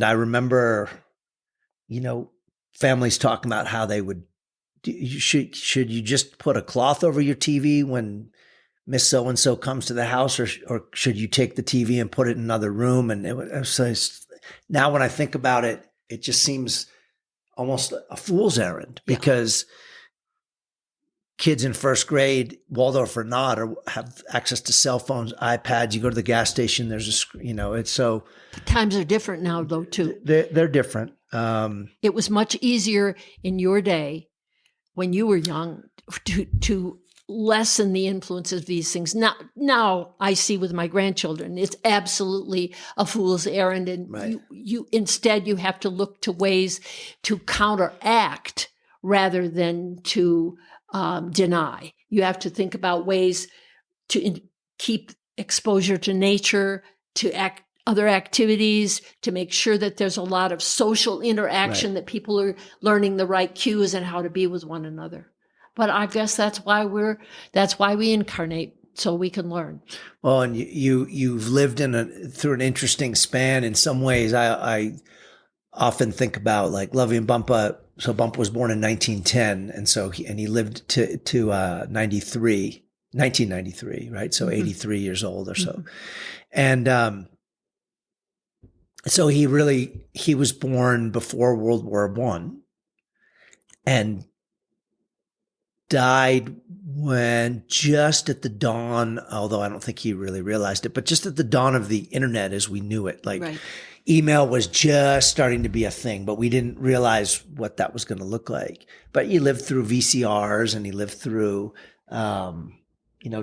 I remember, families talking about how they would, should you just put a cloth over your TV when Miss So-and-so comes to the house, or should you take the TV and put it in another room? And now when I think about it, it just seems almost a fool's errand, because kids in first grade, Waldorf or not, or have access to cell phones, iPads. You go to the gas station, there's it's so. Times are different now, though, too. They're different. It was much easier in your day when you were young to lessen the influence of these things. Now I see with my grandchildren, it's absolutely a fool's errand. And Right. you instead, you have to look to ways to counteract rather than to deny. You have to think about ways to keep exposure to nature, to other activities, to make sure that there's a lot of social interaction, Right. that people are learning the right cues and how to be with one another. But I guess that's why we incarnate, so we can learn. Well, and you've lived through an interesting span. In some ways, I often think about like Lovey and Bumpa. So Bumpa was born in 1910, and so he lived to 1993, right? So 83 years old or so. And so he was born before World War I and died when just at the dawn, although I don't think he really realized it, but just at the dawn of the internet as we knew it. Like Right. email was just starting to be a thing, but we didn't realize what that was going to look like. But he lived through VCRs, and he lived through,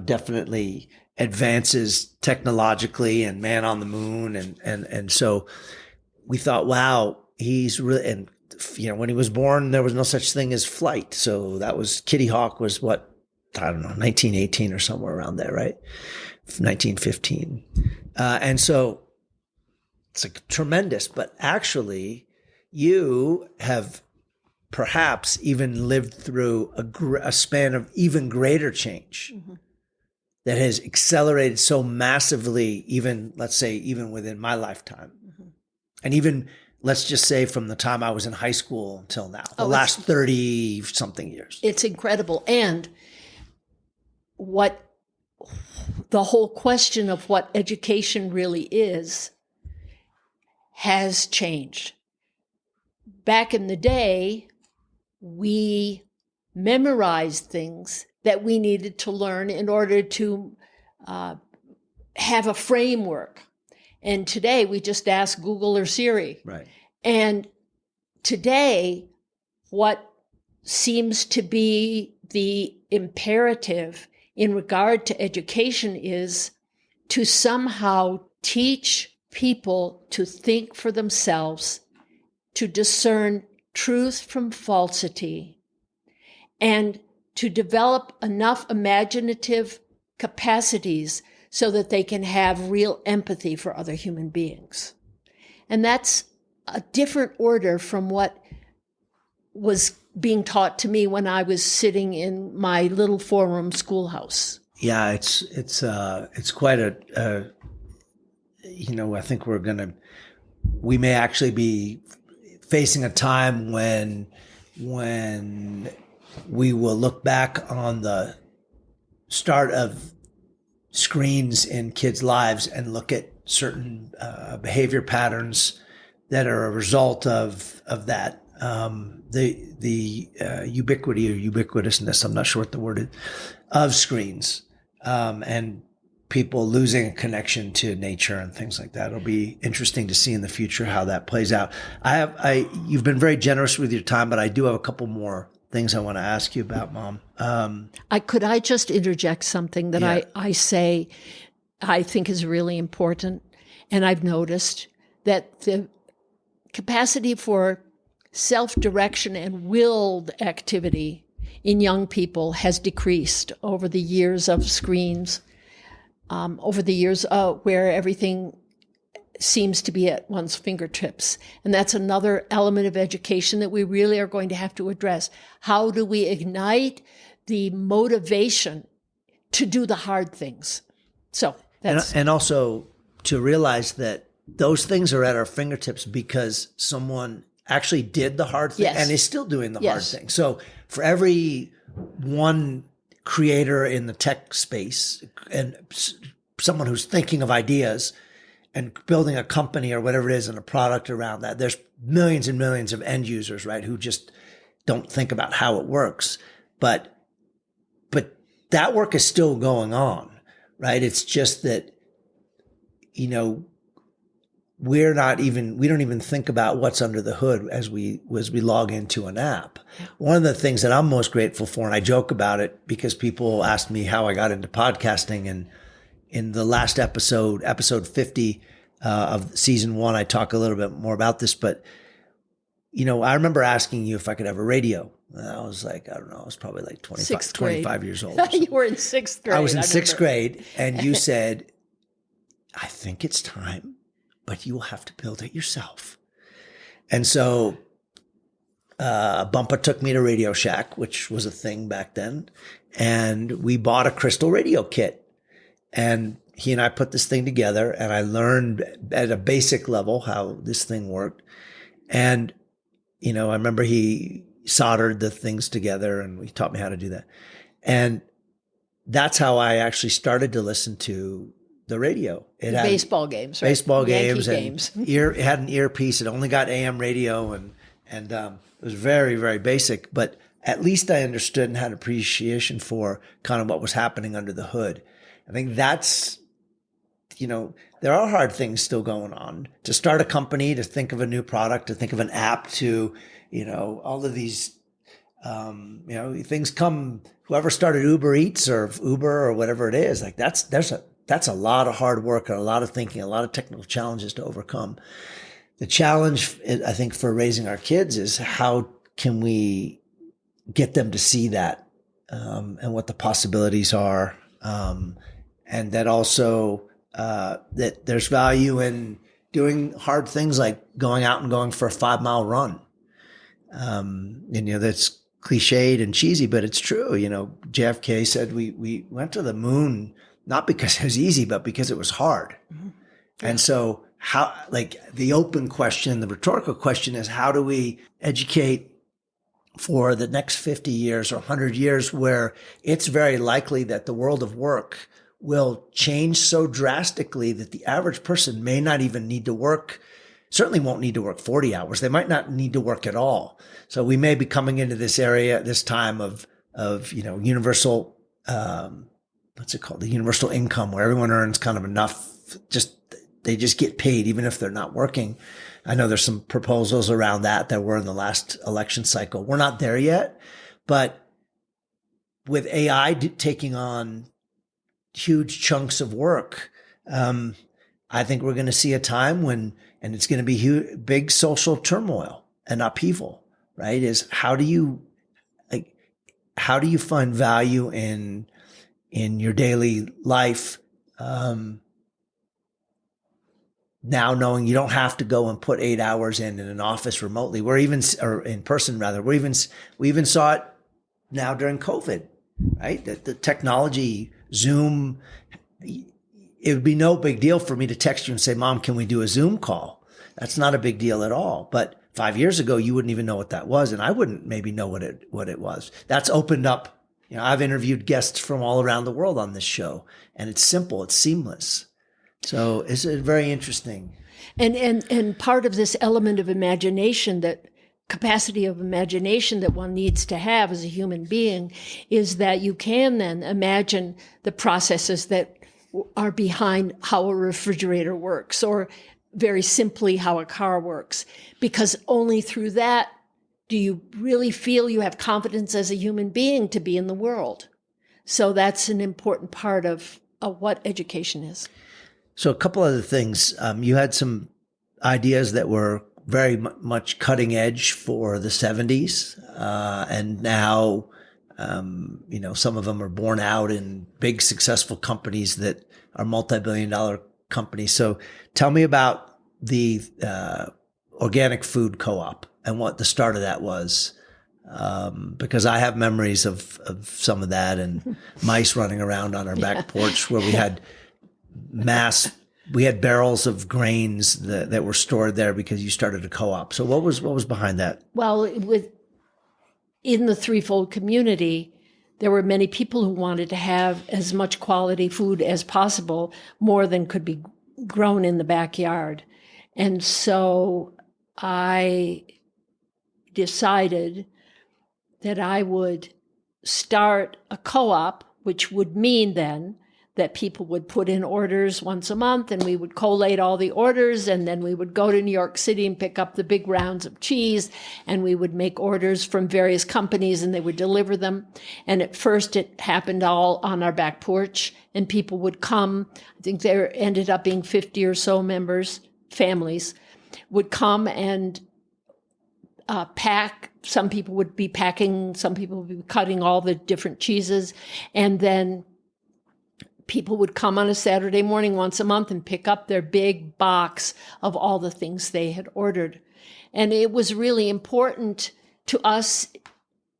definitely advances technologically and man on the moon. And so we thought, wow, he's really, and when he was born, there was no such thing as flight. So that was, Kitty Hawk was what, I don't know, 1918 or somewhere around there, right? 1915. And so it's like tremendous, but actually you have perhaps even lived through a span of even greater change that has accelerated so massively, even, let's say, even within my lifetime. And even, let's just say, from the time I was in high school until now, the last 30 something years. It's incredible. And what the whole question of what education really is has changed. Back in the day, we memorized things that we needed to learn in order to have a framework. And today we just ask Google or Siri. Right. And today, what seems to be the imperative in regard to education is to somehow teach people to think for themselves, to discern truth from falsity, and to develop enough imaginative capacities so that they can have real empathy for other human beings. And that's a different order from what was being taught to me when I was sitting in my little four-room schoolhouse. Yeah, it's quite I think we may actually be facing a time when we will look back on the start of screens in kids' lives and look at certain behavior patterns that are a result of that. The ubiquity or ubiquitousness, I'm not sure what the word is, of screens, and people losing a connection to nature and things like that. It'll be interesting to see in the future how that plays out. You've been very generous with your time, but I do have a couple more things I want to ask you about, Mom. Could I just interject something that Yeah. I say I think is really important? And I've noticed that the capacity for self-direction and willed activity in young people has decreased over the years of screens, over the years where everything seems to be at one's fingertips. And that's another element of education that we really are going to have to address. How do we ignite the motivation to do the hard things? So that's... And also to realize that those things are at our fingertips because someone actually did the hard thing and is still doing the hard thing. So for every one creator in the tech space and someone who's thinking of ideas and building a company or whatever it is and a product around that, there's millions and millions of end users, right, who just don't think about how it works. But that work is still going on, right? It's just that, we don't even think about what's under the hood as we log into an app. One of the things that I'm most grateful for, and I joke about it because people asked me how I got into podcasting, and in the last episode 50 of season 1, I talk a little bit more about this, but I remember asking you if I could have a radio. I was like, I don't know, I was probably like 25 years old. You were in 6th grade. I was in 6th grade, and you said, I think it's time, but you will have to build it yourself. And so Bumpa took me to Radio Shack, which was a thing back then, and we bought a crystal radio kit. And he and I put this thing together, and I learned at a basic level how this thing worked. And, I remember he soldered the things together, and he taught me how to do that. And that's how I actually started to listen to the radio. It had baseball games, right? Baseball Yankee games. games. And it had an earpiece. It only got AM radio, and it was very, very basic. But at least I understood and had an appreciation for kind of what was happening under the hood. I think that's, there are hard things still going on. To start a company, to think of a new product, to think of an app, to, all of these, things come. Whoever started Uber Eats or Uber or whatever it is, like that's a lot of hard work and a lot of thinking, a lot of technical challenges to overcome. The challenge, I think, for raising our kids is how can we get them to see that and what the possibilities are, and that also that there's value in doing hard things like going out and going for a 5-mile run. That's cliched and cheesy, but it's true. JFK said we went to the moon not because it was easy, but because it was hard. Mm-hmm. Yeah. And so how, like, the open question, the rhetorical question is, how do we educate for the next 50 years or 100 years where it's very likely that the world of work will change so drastically that the average person may not even need to work, certainly won't need to work 40 hours. They might not need to work at all. So we may be coming into this area, this time of universal, what's it called? The universal income, where everyone earns kind of enough, they just get paid even if they're not working. I know there's some proposals around that were in the last election cycle. We're not there yet, but with AI taking on huge chunks of work, I think we're going to see a time when, and it's going to be big social turmoil and upheaval, right? Is how do you find value in your daily life, now knowing you don't have to go and put 8 hours in an office remotely, or in person rather. We even saw it now during COVID, right? That the technology, Zoom, it would be no big deal for me to text you and say, Mom, can we do a Zoom call? That's not a big deal at all. But 5 years ago, you wouldn't even know what that was. And I wouldn't maybe know what it was. That's opened up. I've interviewed guests from all around the world on this show, and it's simple, it's seamless. So it's very interesting. And part of this element of imagination, that capacity of imagination that one needs to have as a human being, is that you can then imagine the processes that are behind how a refrigerator works, or very simply how a car works, because only through that do you really feel you have confidence as a human being to be in the world. So that's an important part of what education is. So a couple other things. You had some ideas that were very much cutting edge for the 70s. And now, some of them are born out in big successful companies that are multi-billion-dollar companies. So tell me about the organic food co-op and what the start of that was. Because I have memories of some of that, and mice running around on our back porch where we had we had barrels of grains that were stored there because you started a co-op. So what was behind that? Well, in the threefold community, there were many people who wanted to have as much quality food as possible, more than could be grown in the backyard. And so I decided that I would start a co-op which would mean then that people would put in orders once a month, and we would collate all the orders, and then we would go to New York City and pick up the big rounds of cheese, and we would make orders from various companies, and they would deliver them. And at first it happened all on our back porch, and people would come. I think there ended up being 50 or so families would come and pack. Some people would be packing, some people would be cutting all the different cheeses, and then people would come on a Saturday morning once a month and pick up their big box of all the things they had ordered. And it was really important to us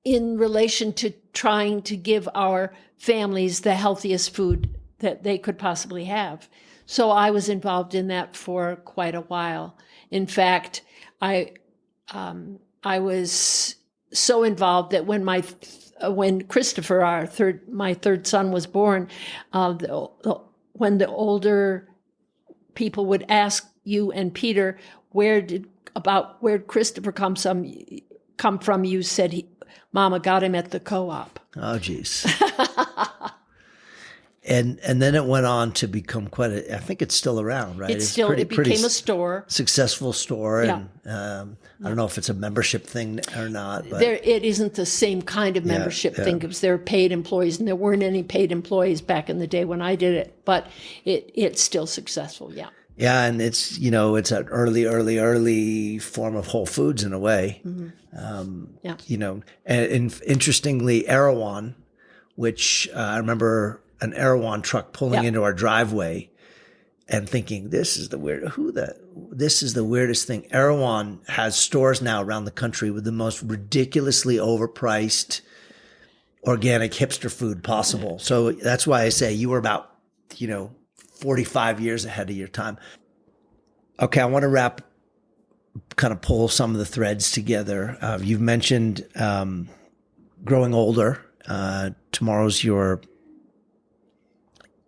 in relation to trying to give our families the healthiest food that they could possibly have. So I was involved in that for quite a while. In fact, I was so involved that when Christopher, my third son, was born, when the older people would ask you and Peter, where did Christopher come from, you said, Mama got him at the co-op. Oh, geez. And then it went on to become I think it's still around, right? It became a store. Successful store. Yeah. And I don't know if it's a membership thing or not. But it isn't the same kind of membership thing, because they're paid employees, and there weren't any paid employees back in the day when I did it. But it's still successful, yeah. Yeah, and it's an early form of Whole Foods in a way. Mm-hmm. And interestingly, Erewhon, which I remember an Erewhon truck pulling into our driveway and thinking, this is the weirdest thing. Erewhon has stores now around the country with the most ridiculously overpriced organic hipster food possible. So that's why I say you were about, 45 years ahead of your time. Okay, I want to pull some of the threads together. You've mentioned growing older. Tomorrow's your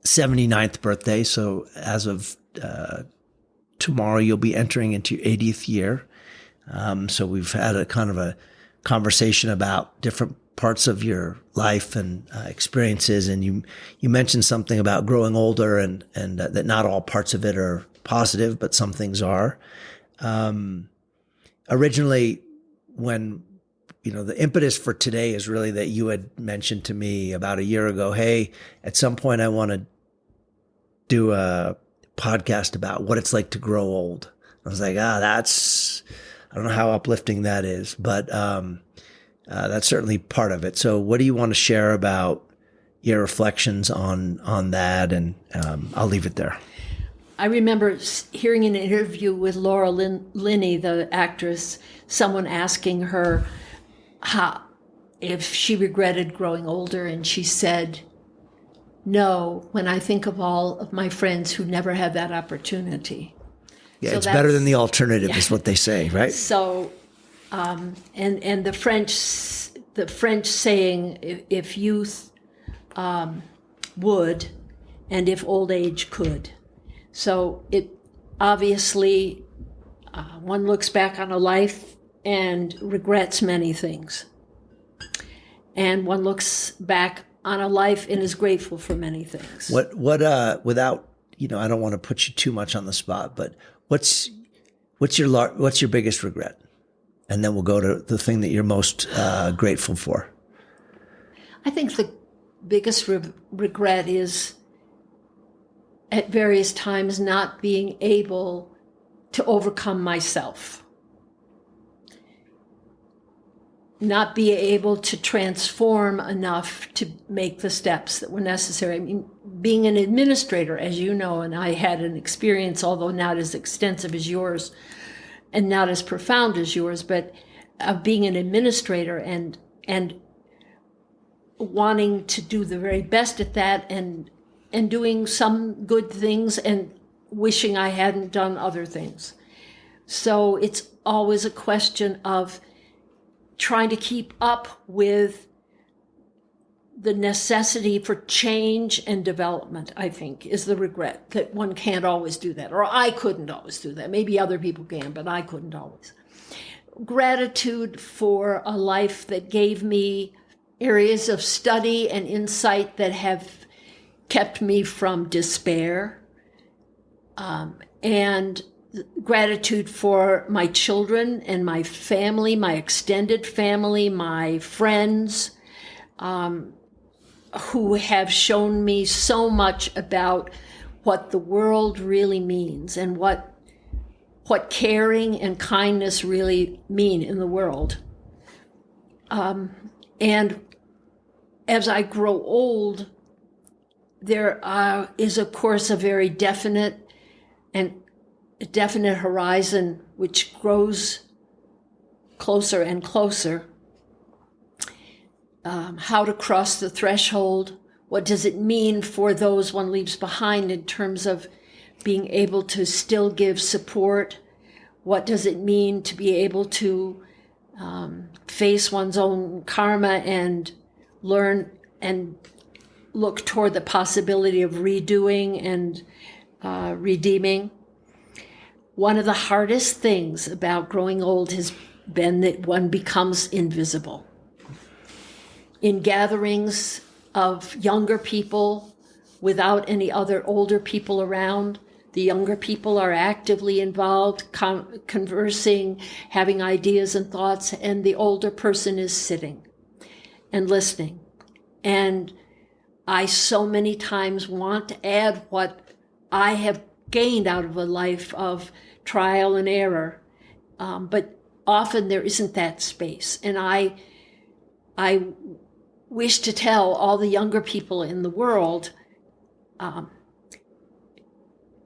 79th birthday. So as of tomorrow, you'll be entering into your 80th year. So we've had a kind of a conversation about different parts of your life and experiences. And you mentioned something about growing older and that not all parts of it are positive, but some things are. Originally, when the impetus for today is really that you had mentioned to me about a year ago, hey, at some point I want to do a podcast about what it's like to grow old. I was like, I don't know how uplifting that is, but that's certainly part of it. So what do you want to share about your reflections on that? And I'll leave it there. I remember hearing an interview with Laura Linney, the actress, someone asking her if she regretted growing older, and she said, no, when I think of all of my friends who never had that opportunity. Yeah, so it's better than the alternative, is what they say, right? So, and the French saying, if youth would, and if old age could. So it obviously, one looks back on a life and regrets many things. And one looks back on a life and is grateful for many things. Without, I don't want to put you too much on the spot, but what's your biggest regret? And then we'll go to the thing that you're most grateful for. I think the biggest regret is at various times not being able to overcome myself. Not be able to transform enough to make the steps that were necessary. I mean, being an administrator, as you know, and I had an experience, although not as extensive as yours and not as profound as yours, but of being an administrator and wanting to do the very best at that and doing some good things and wishing I hadn't done other things. So it's always a question of trying to keep up with the necessity for change and development, I think, is the regret, that one can't always do that. Or I couldn't always do that. Maybe other people can, but I couldn't always. Gratitude for a life that gave me areas of study and insight that have kept me from despair, and gratitude for my children and my family, my extended family, my friends, who have shown me so much about what the world really means and what caring and kindness really mean in the world. And as I grow old, there is, of course, a very definite horizon which grows closer and closer. How to cross the threshold? What does it mean for those one leaves behind in terms of being able to still give support? What does it mean to be able to face one's own karma and learn and look toward the possibility of redoing and redeeming? One of the hardest things about growing old has been that one becomes invisible. In gatherings of younger people without any other older people around, the younger people are actively involved, conversing, having ideas and thoughts, and the older person is sitting and listening. And I so many times want to add what I have gained out of a life of trial and error, but often there isn't that space. And I wish to tell all the younger people in the world,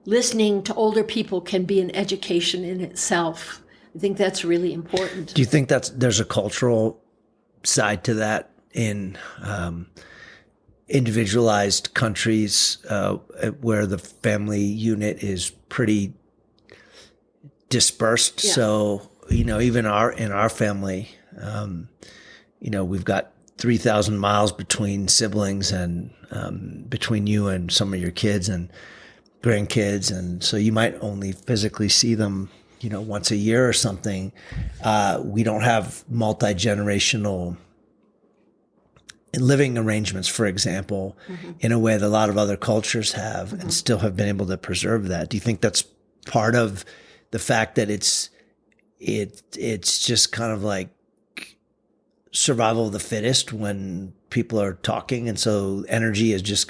listening to older people can be an education in itself. I think that's really important. Do you think there's a cultural side to that in individualized countries where the family unit is pretty dispersed? Yeah. So, even in our family, we've got 3,000 miles between siblings and between you and some of your kids and grandkids. And so you might only physically see them, once a year or something. We don't have multi-generational living arrangements, for example, in a way that a lot of other cultures have and still have been able to preserve that. Do you think that's part of the fact that it's just kind of like survival of the fittest when people are talking, and so energy is just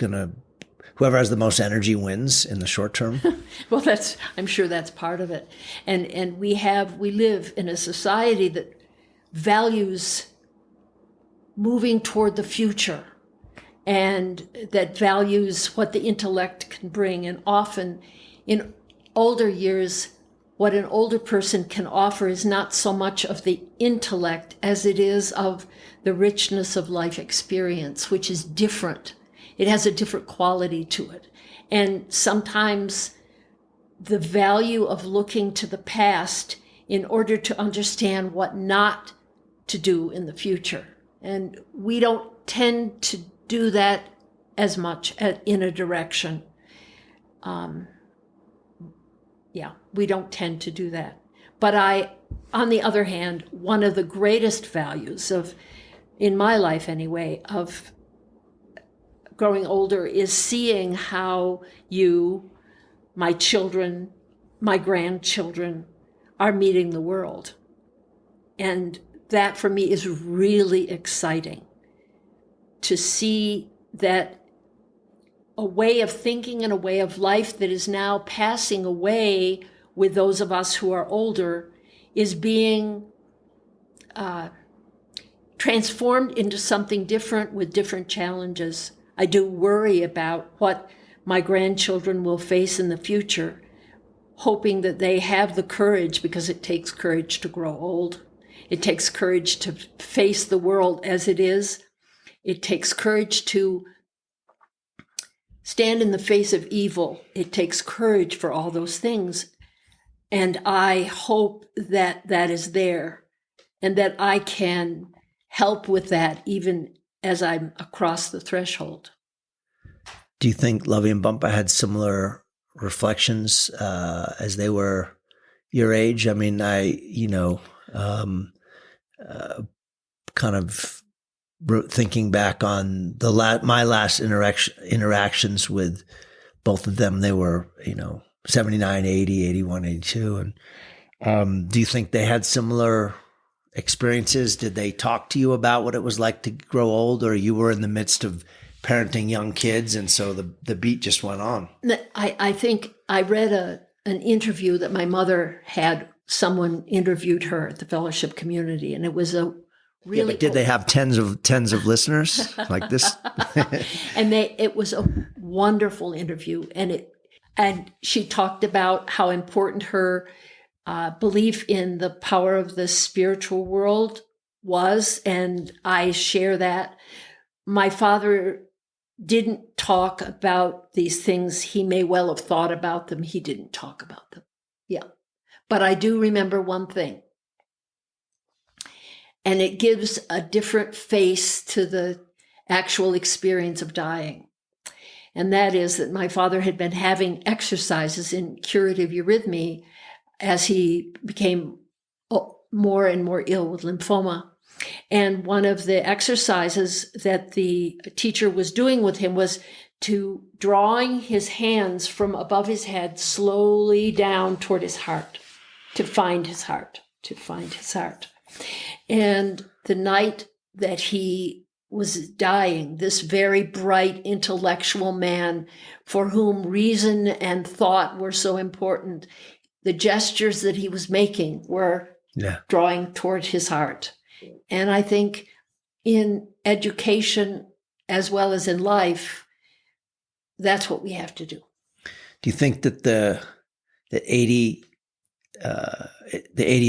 whoever has the most energy wins in the short term? Well, I'm sure that's part of it. And we live in a society that values moving toward the future and that values what the intellect can bring. And often in older years, what an older person can offer is not so much of the intellect as it is of the richness of life experience, which is different. It has a different quality to it. And sometimes the value of looking to the past in order to understand what not to do in the future. And we don't tend to do that as much in a direction. We don't tend to do that. But on the other hand, one of the greatest values in my life anyway, of growing older is seeing how you, my children, my grandchildren are meeting the world. And that for me is really exciting to see that a way of thinking and a way of life that is now passing away with those of us who are older is being transformed into something different with different challenges. I do worry about what my grandchildren will face in the future, hoping that they have the courage, because it takes courage to grow old. It takes courage to face the world as it is. It takes courage to stand in the face of evil. It takes courage for all those things. And I hope that that is there and that I can help with that even as I'm across the threshold. Do you think Lovey and Bumpa had similar reflections as they were your age? I mean, kind of thinking back on my last interactions with both of them. They were, 79, 80, 81, 82. And do you think they had similar experiences? Did they talk to you about what it was like to grow old, or you were in the midst of parenting young kids and so the beat just went on? I think I read an interview that my mother had. Someone interviewed her at the fellowship community, and it was a really. But did they have tens of listeners like this? And it was a wonderful interview, and she talked about how important her belief in the power of the spiritual world was, and I share that. My father didn't talk about these things. He may well have thought about them. He didn't talk about them. Yeah. But I do remember one thing, and it gives a different face to the actual experience of dying. And that is that my father had been having exercises in curative eurythmy as he became more and more ill with lymphoma. And one of the exercises that the teacher was doing with him was to drawing his hands from above his head slowly down toward his heart, to find his heart. And the night that he was dying, this very bright intellectual man for whom reason and thought were so important, the gestures that he was making were drawing toward his heart. And I think in education as well as in life, that's what we have to do. Do you think that the 80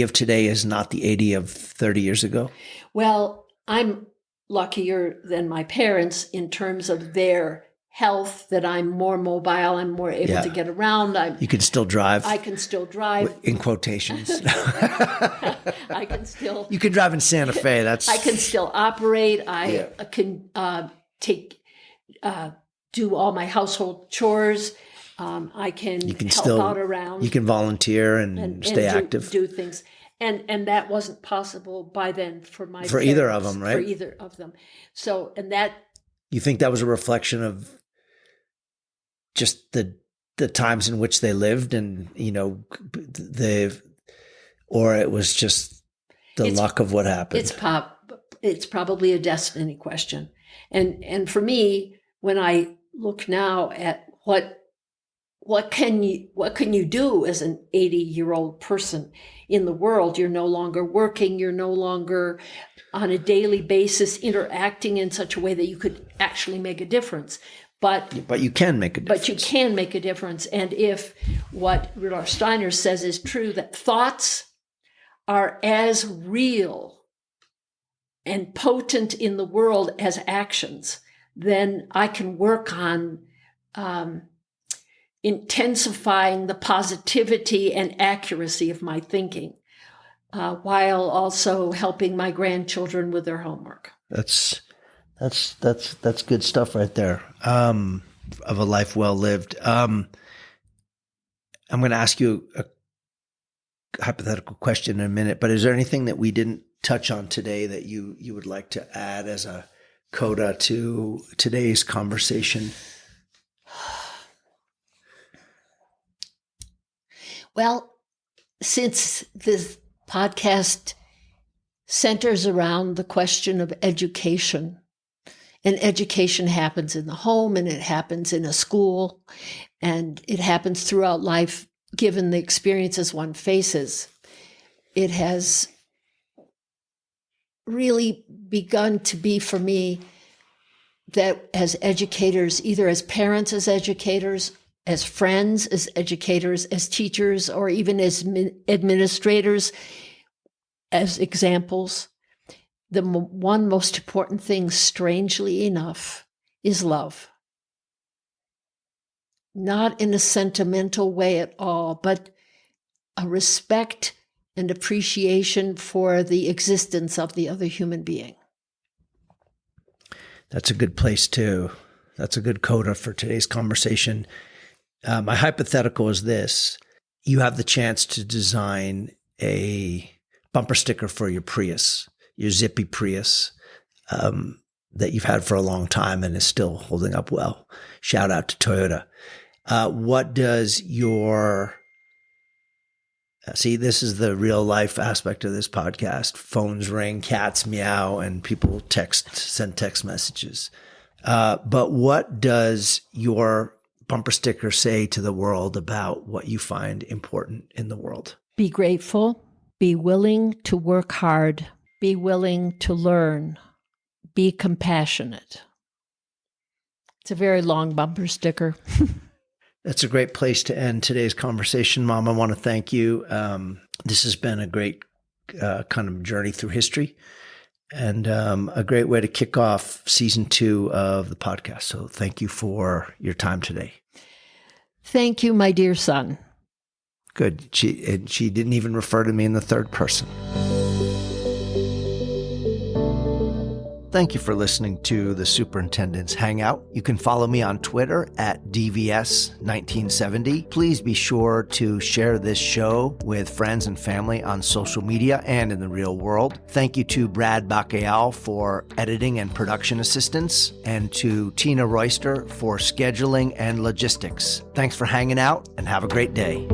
of today is not the 80 of 30 years ago? Well, I'm luckier than my parents in terms of their health, that I'm more mobile, I'm more able to get around. You can still drive. I can still drive. In quotations. I can still. You can drive in Santa Fe. I can still operate. I can do all my household chores. I can help out around. You can volunteer and stay active. Do things. And that wasn't possible by then for my parents, either of them, right? For either of them. So, and that. You think that was a reflection of just the times in which they lived, and or it was just the luck of what happened? It's probably a destiny question. And for me, when I look now at what can you do as an 80-year-old person in the world? You're no longer working. You're no longer on a daily basis interacting in such a way that you could actually make a difference. But you can make a difference. But you can make a difference. And if what Rudolf Steiner says is true, that thoughts are as real and potent in the world as actions, then I can work on intensifying the positivity and accuracy of my thinking, while also helping my grandchildren with their homework. That's good stuff right there. Of a life well lived. I'm going to ask you a hypothetical question in a minute, but is there anything that we didn't touch on today that you would like to add as a coda to today's conversation? Well, since this podcast centers around the question of education, and education happens in the home, and it happens in a school, and it happens throughout life, given the experiences one faces, it has really begun to be for me that as educators, either as parents, as educators, as friends, as educators, as teachers, or even as administrators, as examples, the one most important thing, strangely enough, is love. Not in a sentimental way at all, but a respect and appreciation for the existence of the other human being. That's a good place that's a good coda for today's conversation. My hypothetical is this. You have the chance to design a bumper sticker for your Prius, your zippy Prius. that you've had for a long time and is still holding up well. Shout out to Toyota. What does your see? This is the real life aspect of this podcast. Phones ring, cats meow, and people send text messages. But what does your bumper sticker say to the world about what you find important in the world? Be grateful, be willing to work hard, be willing to learn, be compassionate. It's a very long bumper sticker. That's a great place to end today's conversation, Mom. I want to thank you. This has been a great kind of journey through history and a great way to kick off season 2 of the podcast. So thank you for your time today. Thank you, my dear son. Good. She didn't even refer to me in the third person. Thank you for listening to the Superintendent's Hangout. You can follow me on Twitter at DVS1970. Please be sure to share this show with friends and family on social media and in the real world. Thank you to Brad Bacayal for editing and production assistance, and to Tina Royster for scheduling and logistics. Thanks for hanging out, and have a great day.